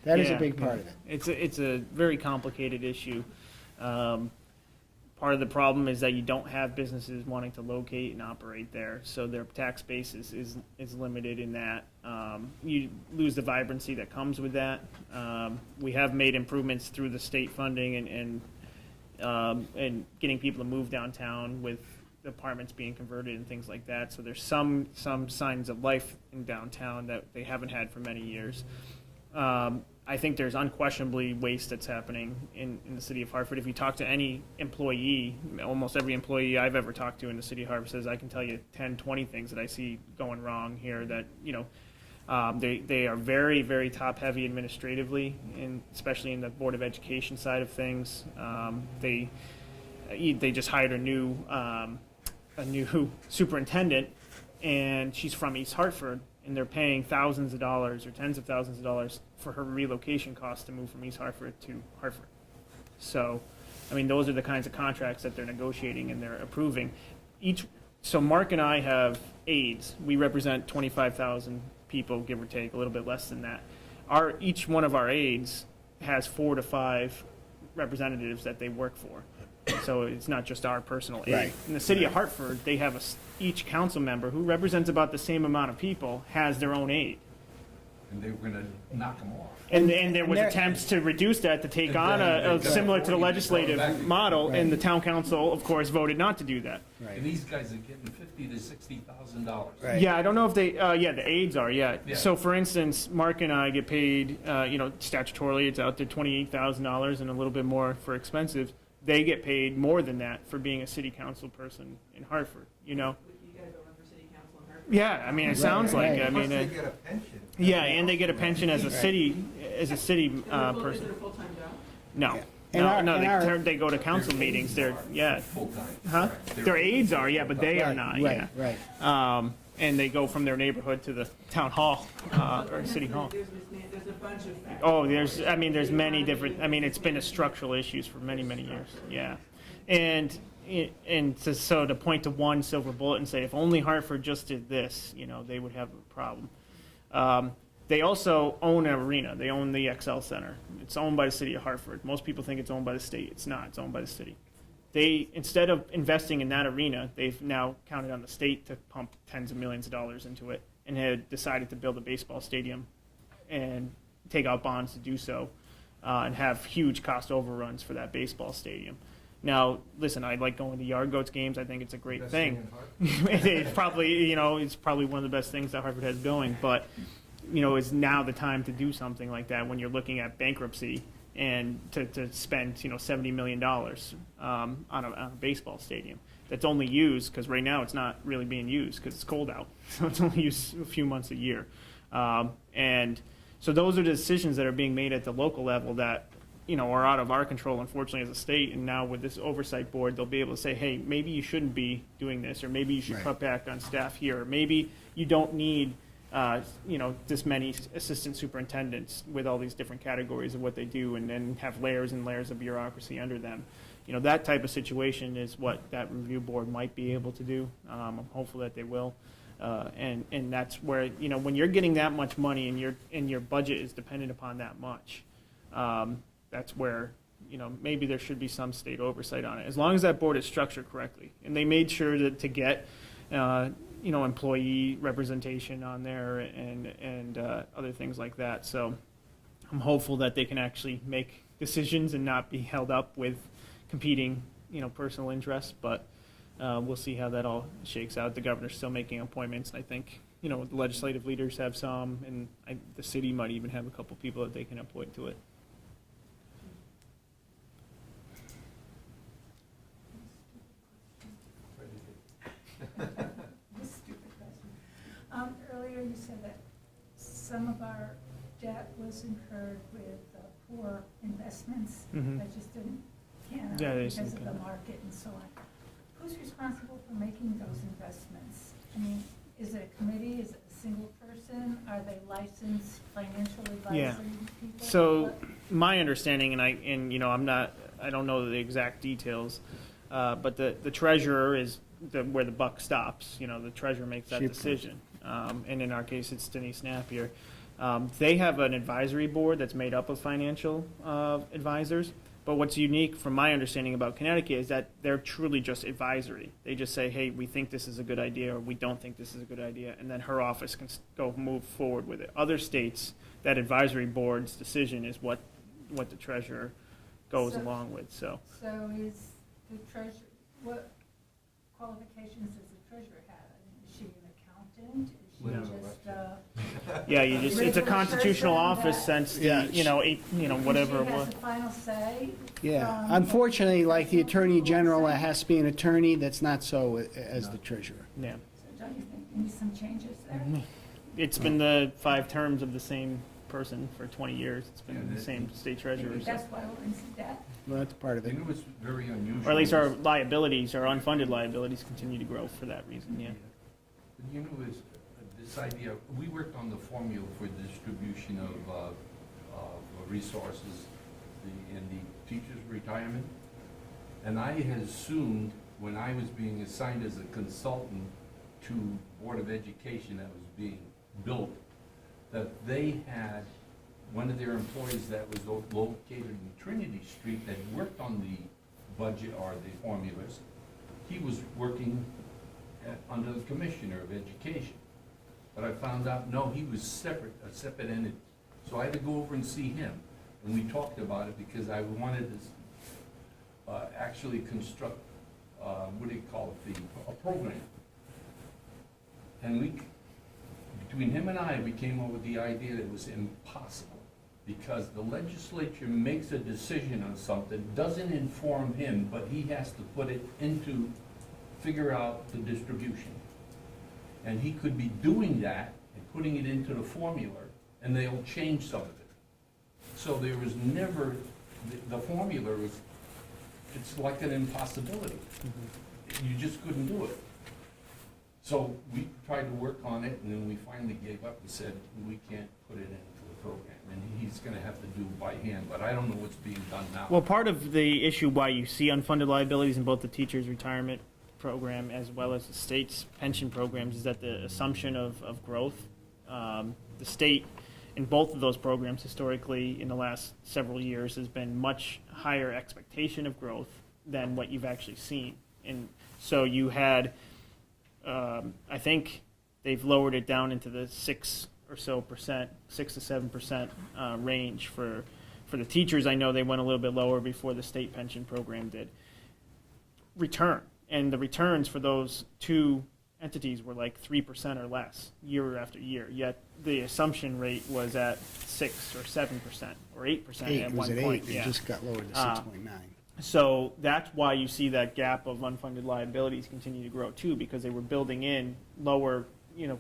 That is a Yeah, big yeah. part of it. It's a very complicated issue. Part of the problem is that you don't have businesses wanting to locate and operate there, so their tax base is limited in that. You lose the vibrancy that comes with that. We have made improvements through the state funding and getting people to move downtown with apartments being converted and things like that. So there's some signs of life in downtown that they haven't had for many years. I think there's unquestionably waste that's happening in the city of Hartford. If you talk to any employee, almost every employee I've ever talked to in the city of Hartford says, I can tell you 10, 20 things that I see going wrong here that, they are very, very top-heavy administratively, and especially in the Board of Education side of things. They just hired a new superintendent, and she's from East Hartford, and they're paying thousands of dollars or tens of thousands of dollars for her relocation costs to move from East Hartford to Hartford. So, I mean, those are the kinds of contracts that they're negotiating and they're approving. So Mark and I have aides. We represent 25,000 people, give or take, a little bit less than that. Each one of our aides has 4 to 5 representatives that they work for. So it's not just our personal aide. Right. In the city of Hartford, they have each council member who represents about the same amount of people has their own aide. And they were gonna knock them off. And there was there- attempts to reduce that, to take And on then a they got similar to the 40 legislative back. model, and the Right. town council, of course, voted not to do that. Right. And these guys are getting $50,000 to $60,000. Right. Yeah, I don't know if they, the aides are, yeah. Yeah. So for instance, Mark and I get paid, statutorily, it's out there $28,000 and a little bit more for expensive. They get paid more than that for being a city council person in Hartford, You guys don't run for city council in Hartford? Yeah, I mean, it sounds like, right. I Plus mean, they get a pension. yeah, and they get a pension as a city Is it person. a full-time job? No, Yeah. And our- they go to council meetings, yeah. Full-time. Huh? Their aides are, yeah, but they are Right, not, right, yeah. right. And they go from their neighborhood to the town hall, or city hall. There's a bunch of factors. Oh, there's many different, it's been a structural issues for many, many years, yeah. And so to point to one silver bullet and say, if only Hartford just did this, they would have a problem. They also own an arena. They own the XL Center. It's owned by the city of Hartford. Most people think it's owned by the state. It's not. It's owned by the city. They, instead of investing in that arena, they've now counted on the state to pump tens of millions of dollars into it, and had decided to build a baseball stadium and take out bonds to do so, and have huge cost overruns for that baseball stadium. Now, listen, I like going to Yard Goats games. I think it's a great Best thing. in Hartford. It's probably one of the best things that Hartford has going, but is now the time to do something like that when you're looking at bankruptcy and to spend $70 million on a baseball stadium that's only used because right now it's not really being used because it's cold out, so it's only used a few months a year, and so those are the decisions that are being made at the local level that are out of our control, unfortunately, as a state. And now with this oversight board, they'll be able to say, hey, maybe you shouldn't be doing this, or maybe you should Right. cut back on staff here, or maybe you don't need this many assistant superintendents with all these different categories of what they do, and then have layers and layers of bureaucracy under them. That type of situation is what that review board might be able to do. I'm hopeful that they will. And that's where, when you're getting that much money and your budget is dependent upon that much, that's where, maybe there should be some state oversight on it, as long as that board is structured correctly. And they made sure to get, employee representation on there and other things like that. So I'm hopeful that they can actually make decisions and not be held up with competing, personal interests. But we'll see how that all shakes out. The governor's still making appointments. I think, the legislative leaders have some, and the city might even have a couple people that they can appoint to it. This stupid question. Earlier you said that some of our debt was incurred with poor investments Mhm. that just didn't pan out Yeah, they because just of the didn't pan out. market and so on. Who's responsible for making those investments? I mean, is it a committee? Is it a single person? Are they licensed financial advisory people? So What- my understanding, I don't know the exact details, But the treasurer is where the buck stops. You know, the treasurer makes that She approves decision. And in our case, it's Denise Napier. They have an advisory board that's made up of financial advisors. But what's unique from my understanding about Connecticut is that they're truly just advisory. They just say, hey, we think this is a good idea, or we don't think this is a good idea, and then her office can go move forward with it. Other states, that advisory board's decision is what the treasurer goes So- along with. So So is the treasurer, what qualifications does the treasurer have? I mean, is she an accountant? No. Is she just, yeah, you just it's a Regular constitutional person office that- since the Yeah, whatever it She was. has the final say? Yeah, from- unfortunately, like the Attorney General, it has to be an attorney, that's not so as the treasurer. Yeah, So don't you think there need some changes there? it's been the 5 terms of the same person for 20 years. It's been Yeah, the same state treasurer. Maybe So. that's why we're in debt. Well, that's part of You it. know, it's very unusual. Or at least our liabilities, our unfunded liabilities continue to grow for that reason, yeah. You know, is this idea, we worked on the formula for distribution of resources in the teacher's retirement. And I had assumed, when I was being assigned as a consultant to Board of Education that was being built, that they had one of their employees that was located in Trinity Street that worked on the budget or the formulas. He was working under the Commissioner of Education. But I found out, no, he was a separate entity. So I had to go over and see him. And we talked about it because I wanted to actually construct, what do you call it, a program. And between him and I, we came up with the idea that it was impossible. Because the legislature makes a decision on something, doesn't inform him, but he has to put it figure out the distribution. And he could be doing that and putting it into the formula, and they'll change some of it. So there was never, the formula it's like an impossibility. You just couldn't do it. So we tried to work on it, and then we finally gave up and said, we can't put it into the program. And he's gonna have to do it by hand, but I don't know what's being done now. Well, part of the issue why you see unfunded liabilities in both the teacher's retirement program as well as the state's pension programs is that the assumption of growth. The state in both of those programs historically in the last several years has been much higher expectation of growth than what you've actually seen. And so you had, I think they've lowered it down into the 6 to 7% range for the teachers. I know they went a little bit lower before the state pension program did. Return. And the returns for those two entities were like 3% or less year after year. Yet the assumption rate was at 6 or 7% or 8% at It was one at point. 8, it just got lowered to 6.9. So that's why you see that gap of unfunded liabilities continue to grow too, because they were building in lower,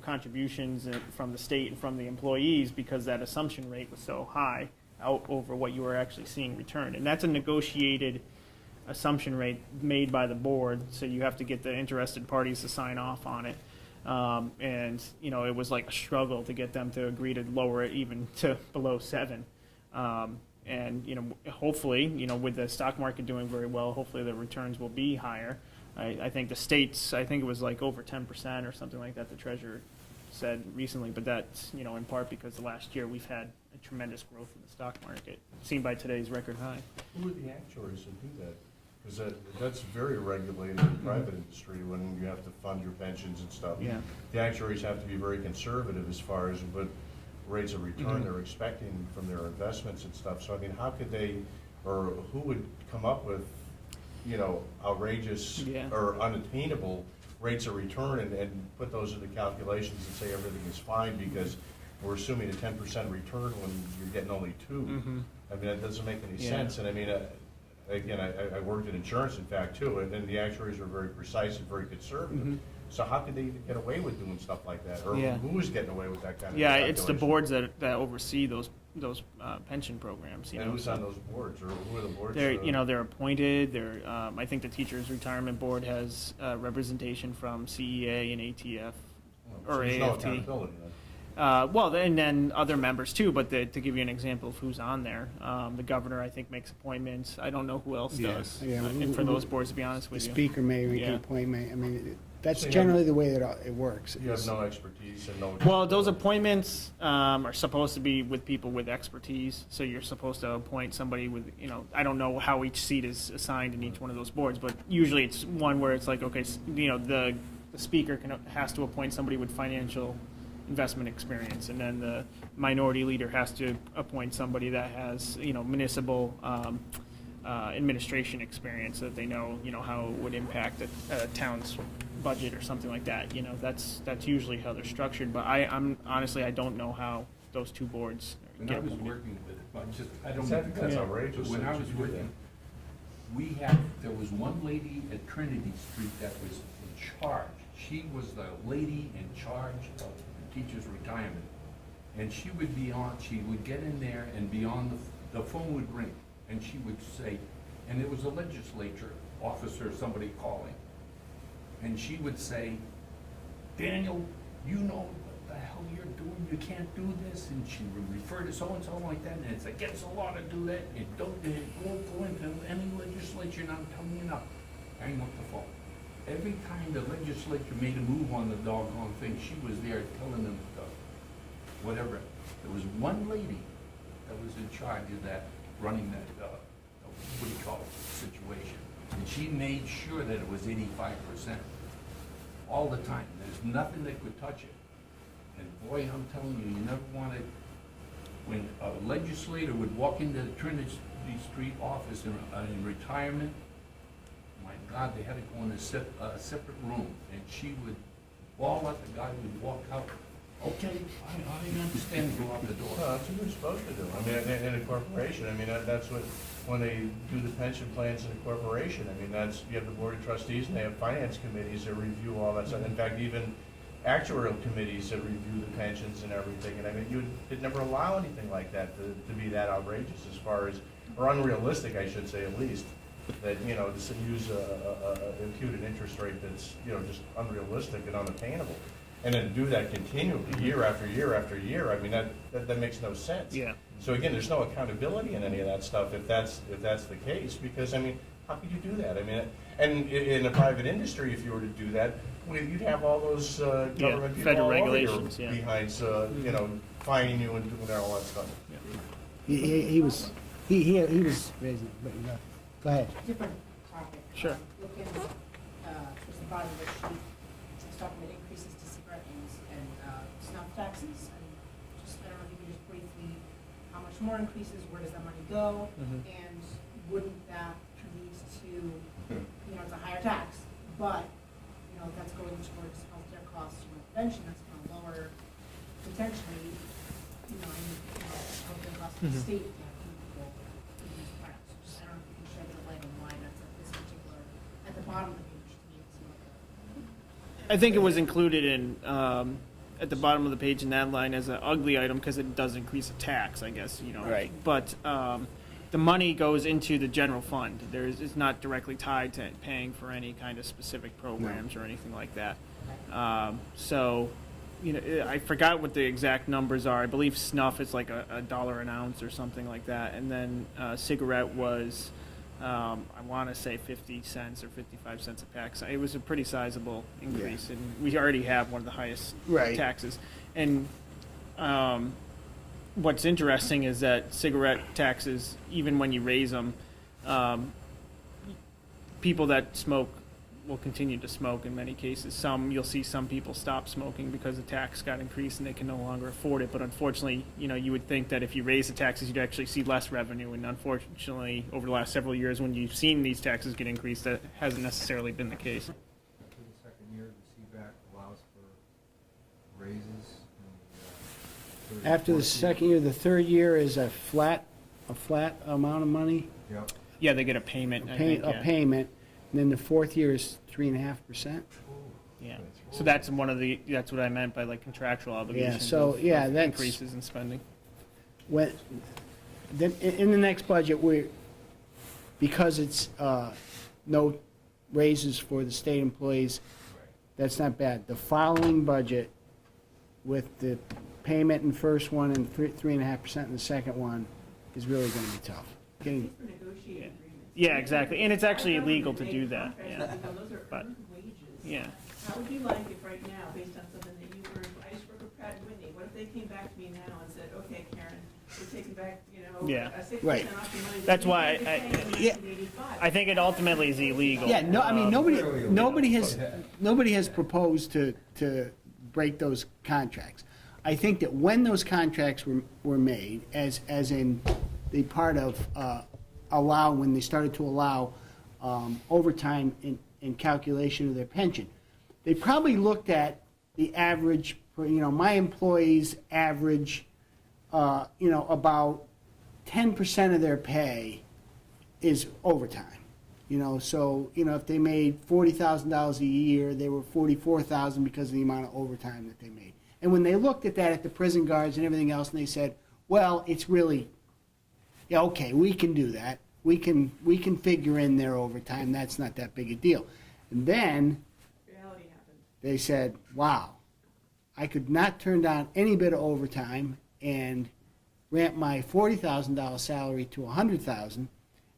contributions from the state and from the employees because that assumption rate was so high out over what you were actually seeing returned. And that's a negotiated assumption rate made by the board, so you have to get the interested parties to sign off on it. And it was like a struggle to get them to agree to lower it even to below 7. And hopefully, with the stock market doing very well, hopefully the returns will be higher. I think the states, I think it was like over 10% or something like that, the treasurer said recently, but that's, in part because the last year we've had a tremendous growth in the stock market, seen by today's record high. Who are the actuaries who do that? Because that's very regulated in the private industry when you have to fund your pensions and stuff. Yeah. The actuaries have to be very conservative as far as what rates of return they're expecting from their investments and stuff. So, how could they, or who would come up with, outrageous or unattainable rates of return and put those in the calculations and say everything is fine because we're assuming a 10% return when you're getting only 2. That doesn't make any sense. And again, I worked in insurance, in fact, too, and then the actuaries were very precise and very conservative. So how could they even get away with doing stuff like that? Or who is getting away with that kind of it's the calculation? boards that oversee those pension programs. And who's on those boards, or who are the boards? They're appointed. I think the Teachers Retirement Board has representation from CEA and ATF or There's no AFT. accountability Well, and then other members too, but to give you an example of who's on there, the governor, I think, makes appointments. I don't know who else Yeah, does. yeah. And for those boards, to be honest The with you. speaker may make an Yeah. appointment. I mean, that's So you generally the way that it works. You have no expertise and no. Well, those appointments are supposed to be with people with expertise, so you're supposed to appoint somebody with, I don't know how each seat is assigned in each one of those boards, but usually it's one where it's like, okay, the speaker has to appoint somebody with financial investment experience, and then the minority leader has to appoint somebody that has, municipal administration experience, so that they know, how it would impact a town's budget or something like that. That's usually how they're structured. But I'm honestly, I don't know how those two boards When get I was appointed. working with it, I don't. That's Yeah. outrageous. When that I you was do working, there was one lady at Trinity Street that was in charge. She was the lady in charge of the teacher's retirement. And she would get in there and be on, the phone would ring, and she would say, and it was a legislature officer, somebody calling. And she would say, Daniel, you know what the hell you're doing, you can't do this, and she would refer to so-and-so like that, and it's against the law to do that, and don't go into any legislature, and I'm telling you now, hang up the phone. Every time the legislature made a move on the doggone thing, she was there telling them whatever. There was one lady that was in charge of that, running that, what do you call it, situation. And she made sure that it was 85%, all the time. There's nothing that could touch it. And boy, I'm telling you, you never wanted, when a legislator would walk into the Trinity Street office in retirement, my God, they had to go in a separate room, and she would bawl at the guy who'd walk out. Okay, I understand, go out the door. No, that's what you're supposed to do. I mean, in a corporation, I mean, that's what, when they do the pension plans in a corporation, I mean, you have the board of trustees and they have finance committees that review all that stuff. In fact, even actuarial committees that review the pensions and everything. And I mean, you'd never allow anything like that to be that outrageous as far as, or unrealistic, I should say, at least. That, to use a imputed interest rate that's, just unrealistic and unattainable. And then do that continually, year after year after year, I mean, that makes no sense. Yeah. So again, there's no accountability in any of that stuff if that's the case, because, I mean, how could you do that? I mean, and in the private industry, if you were to do that, you'd have all those government people federal all regulations, over your yeah. behinds, fining you and doing all that stuff. He was raising, but go ahead. Different topic. Sure. Looking, towards the bottom of the sheet, it's talking about increases to cigarette and snuff taxes. And just, I don't know if you could just briefly, how much more increases, where does that money go? Mhm. And wouldn't that lead to, it's a higher tax, but, that's going towards healthcare costs, prevention, that's gonna lower potentially, healthcare costs to the state, to have people in these products. Just, I don't know if you can shed the light on why that's at this particular, at the bottom of the page, to me, it's like I think it was included in at the bottom of the page in that line as an ugly item because it does increase the tax, I guess. Right. But the money goes into the general fund. It's not directly tied to paying for any kind of specific programs or anything like that. So, I forgot what the exact numbers are. I believe snuff is like $1 an ounce or something like that, and then cigarette was, I want to say 50 cents or 55 cents a pack. So it was a pretty sizable increase, and we already have one of the highest Right. taxes. And what's interesting is that cigarette taxes, even when you raise them, people that smoke will continue to smoke in many cases. You'll see some people stop smoking because the tax got increased and they can no longer afford it. But unfortunately, you would think that if you raise the taxes, you'd actually see less revenue. And unfortunately, over the last several years, when you've seen these taxes get increased, that hasn't necessarily been the case. After the second year, the CBAC allows for raises. After the second year, the third year is a flat amount of money, Yep. Yeah, they get a payment. I think, a yeah. payment, and then the fourth year is 3.5%. Yeah. So that's that's what I meant by like contractual obligations. so, of that's- increases in spending. Then in the next budget, because it's no raises for the state employees, that's not bad. The following budget, with the payment in the first one and 3.5% in the second one is really gonna be tough. Getting, These are negotiated agreements. Yeah, exactly. And it's actually Our government illegal to made do that, contracts yeah. with them. Those are But- earned wages. Yeah. How would you like if right now, based on something that you earned, I used to work with Pratt and Whitney, what if they came back to me now and said, okay, Karen, we're taking back, Yeah. 6% Right. off the money. that That's you why paid I- in Yeah. 1985. I think it ultimately is illegal. yeah, no, I mean, Um, nobody has proposed to break those contracts. I think that when those contracts were made, as in the part of when they started to allow overtime in calculation of their pension, they probably looked at the average, my employees average, about 10% of their pay is overtime. So, if they made $40,000 a year, they were $44,000 because of the amount of overtime that they made. And when they looked at that at the prison guards and everything else, and they said, well, it's really, yeah, okay, we can do that. We can figure in their overtime. That's not that big a deal. And then Reality happened. they said, wow, I could not turn down any bit of overtime and ramp my $40,000 salary to $100,000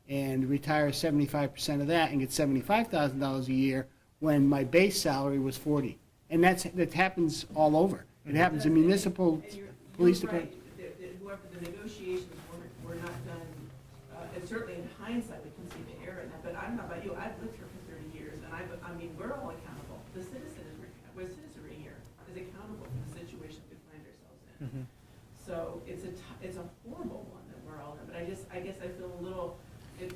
and retire 75% of that and get $75,000 a year when my base salary was $40,000. And that happens all over. It happens in municipal And you're police right, departments. that whoever the negotiations were not done, and certainly in hindsight, we can see the error in that, but I don't know about you, I've lived here for 30 years, and I mean, we're all accountable. The citizenry here is accountable for the situation we find ourselves in. So it's a horrible one that we're all in, but I guess I feel a little, it's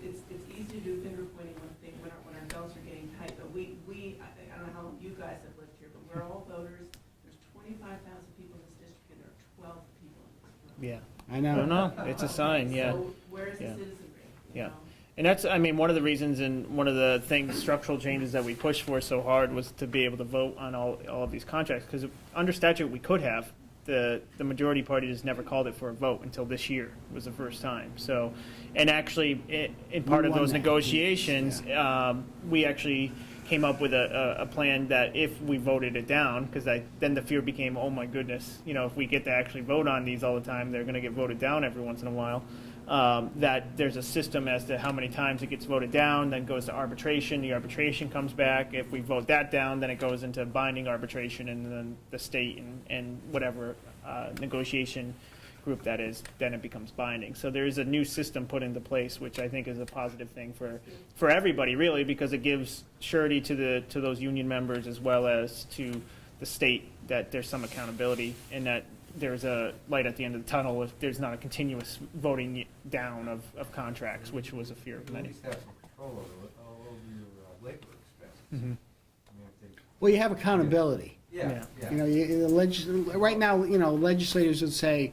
easy to do finger pointing when our belts are getting tight, but I don't know how long you guys have lived here, but we're all voters. There's 25,000 people in this district, and there are 12 people in this room. Yeah. I I know. don't know. It's a sign, yeah. So where's the Yeah. citizenry? you Yeah. know? And that's, I mean, one of the reasons and one of the things, structural changes that we pushed for so hard was to be able to vote on all of these contracts. Because under statute, we could have. The majority party just never called it for a vote until this year was the first time. So, and actually, in part We of won those that. negotiations, we actually came up with a plan that if we voted it down, because then the fear became, oh my goodness, if we get to actually vote on these all the time, they're going to get voted down every once in a while. That there's a system as to how many times it gets voted down, then goes to arbitration. The arbitration comes back. If we vote that down, then it goes into binding arbitration, and then the state and whatever negotiation group that is, then it becomes binding. So there is a new system put into place, which I think is a positive thing for everybody, really, because it gives surety to those union members as well as to the state that there's some accountability and that there's a light at the end of the tunnel if there's not a continuous voting down of contracts, which was a fear of At many. least have some control over your labor expenses. Mhm. I mean, if they- Well, you have accountability. Yeah, Yeah. yeah. Right now, legislators would say,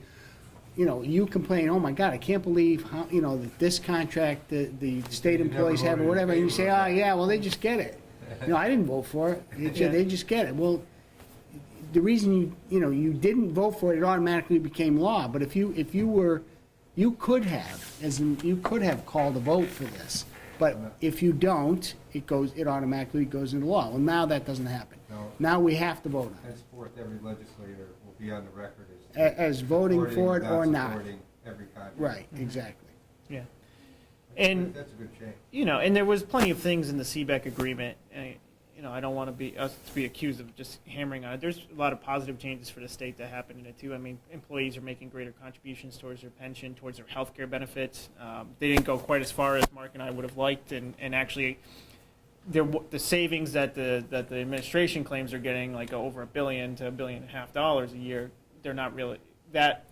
you complain, oh my God, I can't believe how, that this contract, the state You never employees have or voted in whatever, and you say, favor of oh, that. yeah, well, they just get it. I didn't vote for it. Yeah. They just get it. Well, the reason you didn't vote for it, it automatically became law. But if you could have called a vote for this. But if you don't, it automatically goes into law. Well, now that doesn't happen. No. Now we have to vote on it. Henceforth, every legislator will be on the record As voting for it or not. supporting every contract. Right, exactly. Yeah. And That's a good change. and there was plenty of things in the CBEC agreement. I don't want us to be accused of just hammering on it. There's a lot of positive changes for the state that happened in it too. I mean, employees are making greater contributions towards their pension, towards their health care benefits. They didn't go quite as far as Mark and I would have liked, and actually, the savings that the administration claims they're getting, like over $1 billion to $1.5 billion a year, they're not really. That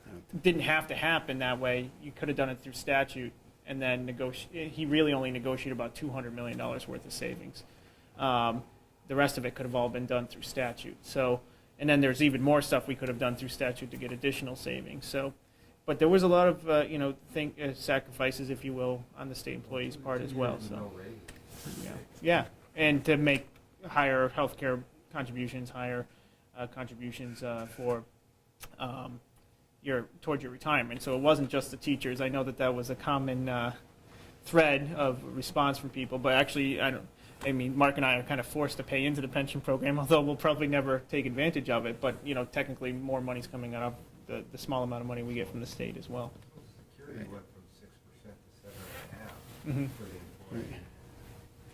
didn't have to happen that way. You could have done it through statute, and then he really only negotiated about $200 million worth of savings. The rest of it could have all been done through statute. So, and then there's even more stuff we could have done through statute to get additional savings. So, but there was a lot of sacrifices, if you will, on the state employees' part as well. So, No raise. yeah, and to make higher health care contributions, higher contributions for towards your retirement. So it wasn't just the teachers. I know that was a common thread of response from people, but actually, I mean, Mark and I are kind of forced to pay into the pension program, although we'll probably never take advantage of it. But, you know, technically more money's coming out of the small amount of money we get from the state as well. Security went from 6% to 7.5% Mhm. for the employee.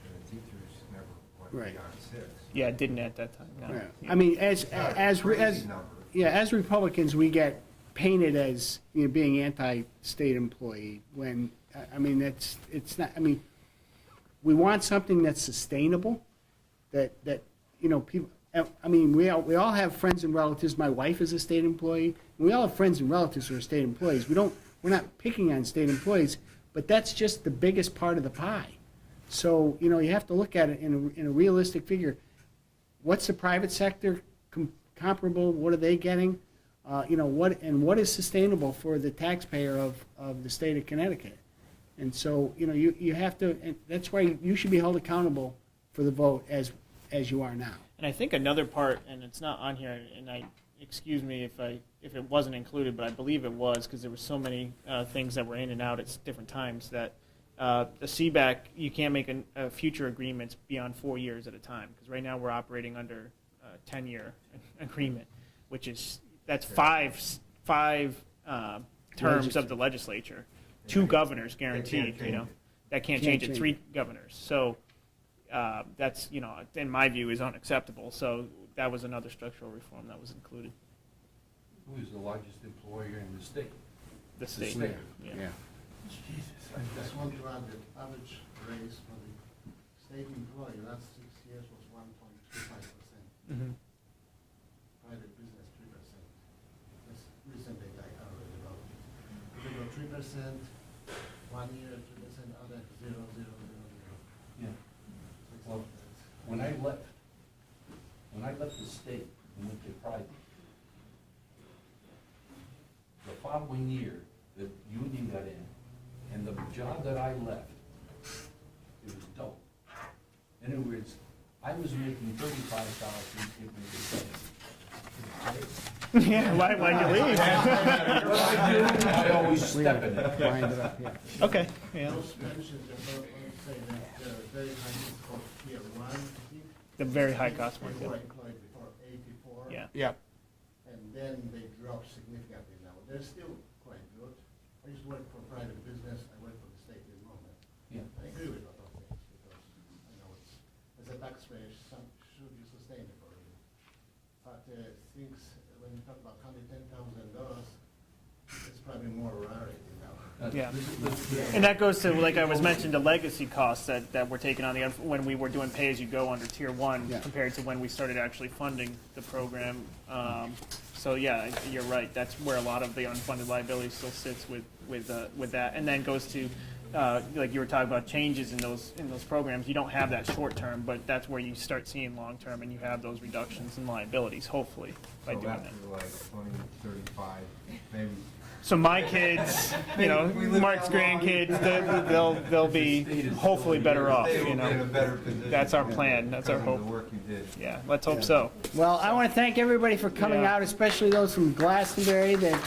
And the teachers never went Right. beyond 6. Yeah, it didn't at that time, no. Yeah. I mean, as, It's not a as, crazy number. yeah, as Republicans, we get painted as, you know, being anti-state employee, when, I mean, it's not, I mean, we want something that's sustainable, that, you know, people, I mean, we all have friends and relatives. My wife is a state employee. We all have friends and relatives who are state employees. We're not picking on state employees, but that's just the biggest part of the pie. So, you know, you have to look at it in a realistic figure. What's the private sector comparable? What are they getting? You know, what is sustainable for the taxpayer of the state of Connecticut? And so, you know, you have to, and that's why you should be held accountable for the vote as you are now. And I think another part, and it's not on here, and excuse me if it wasn't included, but I believe it was, because there were so many things that were in and out at different times, that the CBAC, you can't make future agreements beyond 4 years at a time, because right now we're operating under a 10-year agreement, that's five terms of the legislature, 2 governors guaranteed, you know. That can't change it, 3 governors. So that's, you know, in my view, is unacceptable. So that was another structural reform that was included. Who is the largest employer in the state? The state. state. Yeah. Jesus, I just want to add that average raise for the state employee last 6 years was 1.25%. Mhm. Private business 3%. That's recent data I already wrote. If you go 3%, 1 year 3%, other 0, 0, 0, 0. Yeah. So Well, when I left the state and went to private, the following year, the union got in, and the job that I left, it was double. In other words, I was making $35 to give me the same. Yeah, why'd you leave? I always step in it. Wind it up, yeah. Okay, yeah. those pensions, I want to say that very high is for tier 1, I think. The very high cost one, They were yeah. employed before 84. Yeah. Yep. And then they dropped significantly now. They're still quite good. I used to work for private business, I work for the state at the moment. Yeah. I agree with a lot of things, because I know it's, as a taxpayer, some should be sustainable. But things, when you talk about $110,000, it's probably more rarity now. Yeah. And that goes to, like I was mentioned, the legacy costs that we're taking on when we were doing pay-as-you-go under Tier 1 Yeah. compared to when we started actually funding the program. So yeah, you're right. That's where a lot of the unfunded liability still sits with that, and then goes to like you were talking about changes in those programs. You don't have that short term, but that's where you start seeing long term, and you have those reductions in liabilities, hopefully, by doing that. So after like 20, 35, maybe. So my kids, you know, We live Mark's that long. grandkids, they'll be hopefully better off, They will you be in a know. better position. That's our plan. That's our because of hope. The work you did. Yeah, let's hope so. Well, I want to thank everybody for coming Yeah. out, especially those from Glastonbury that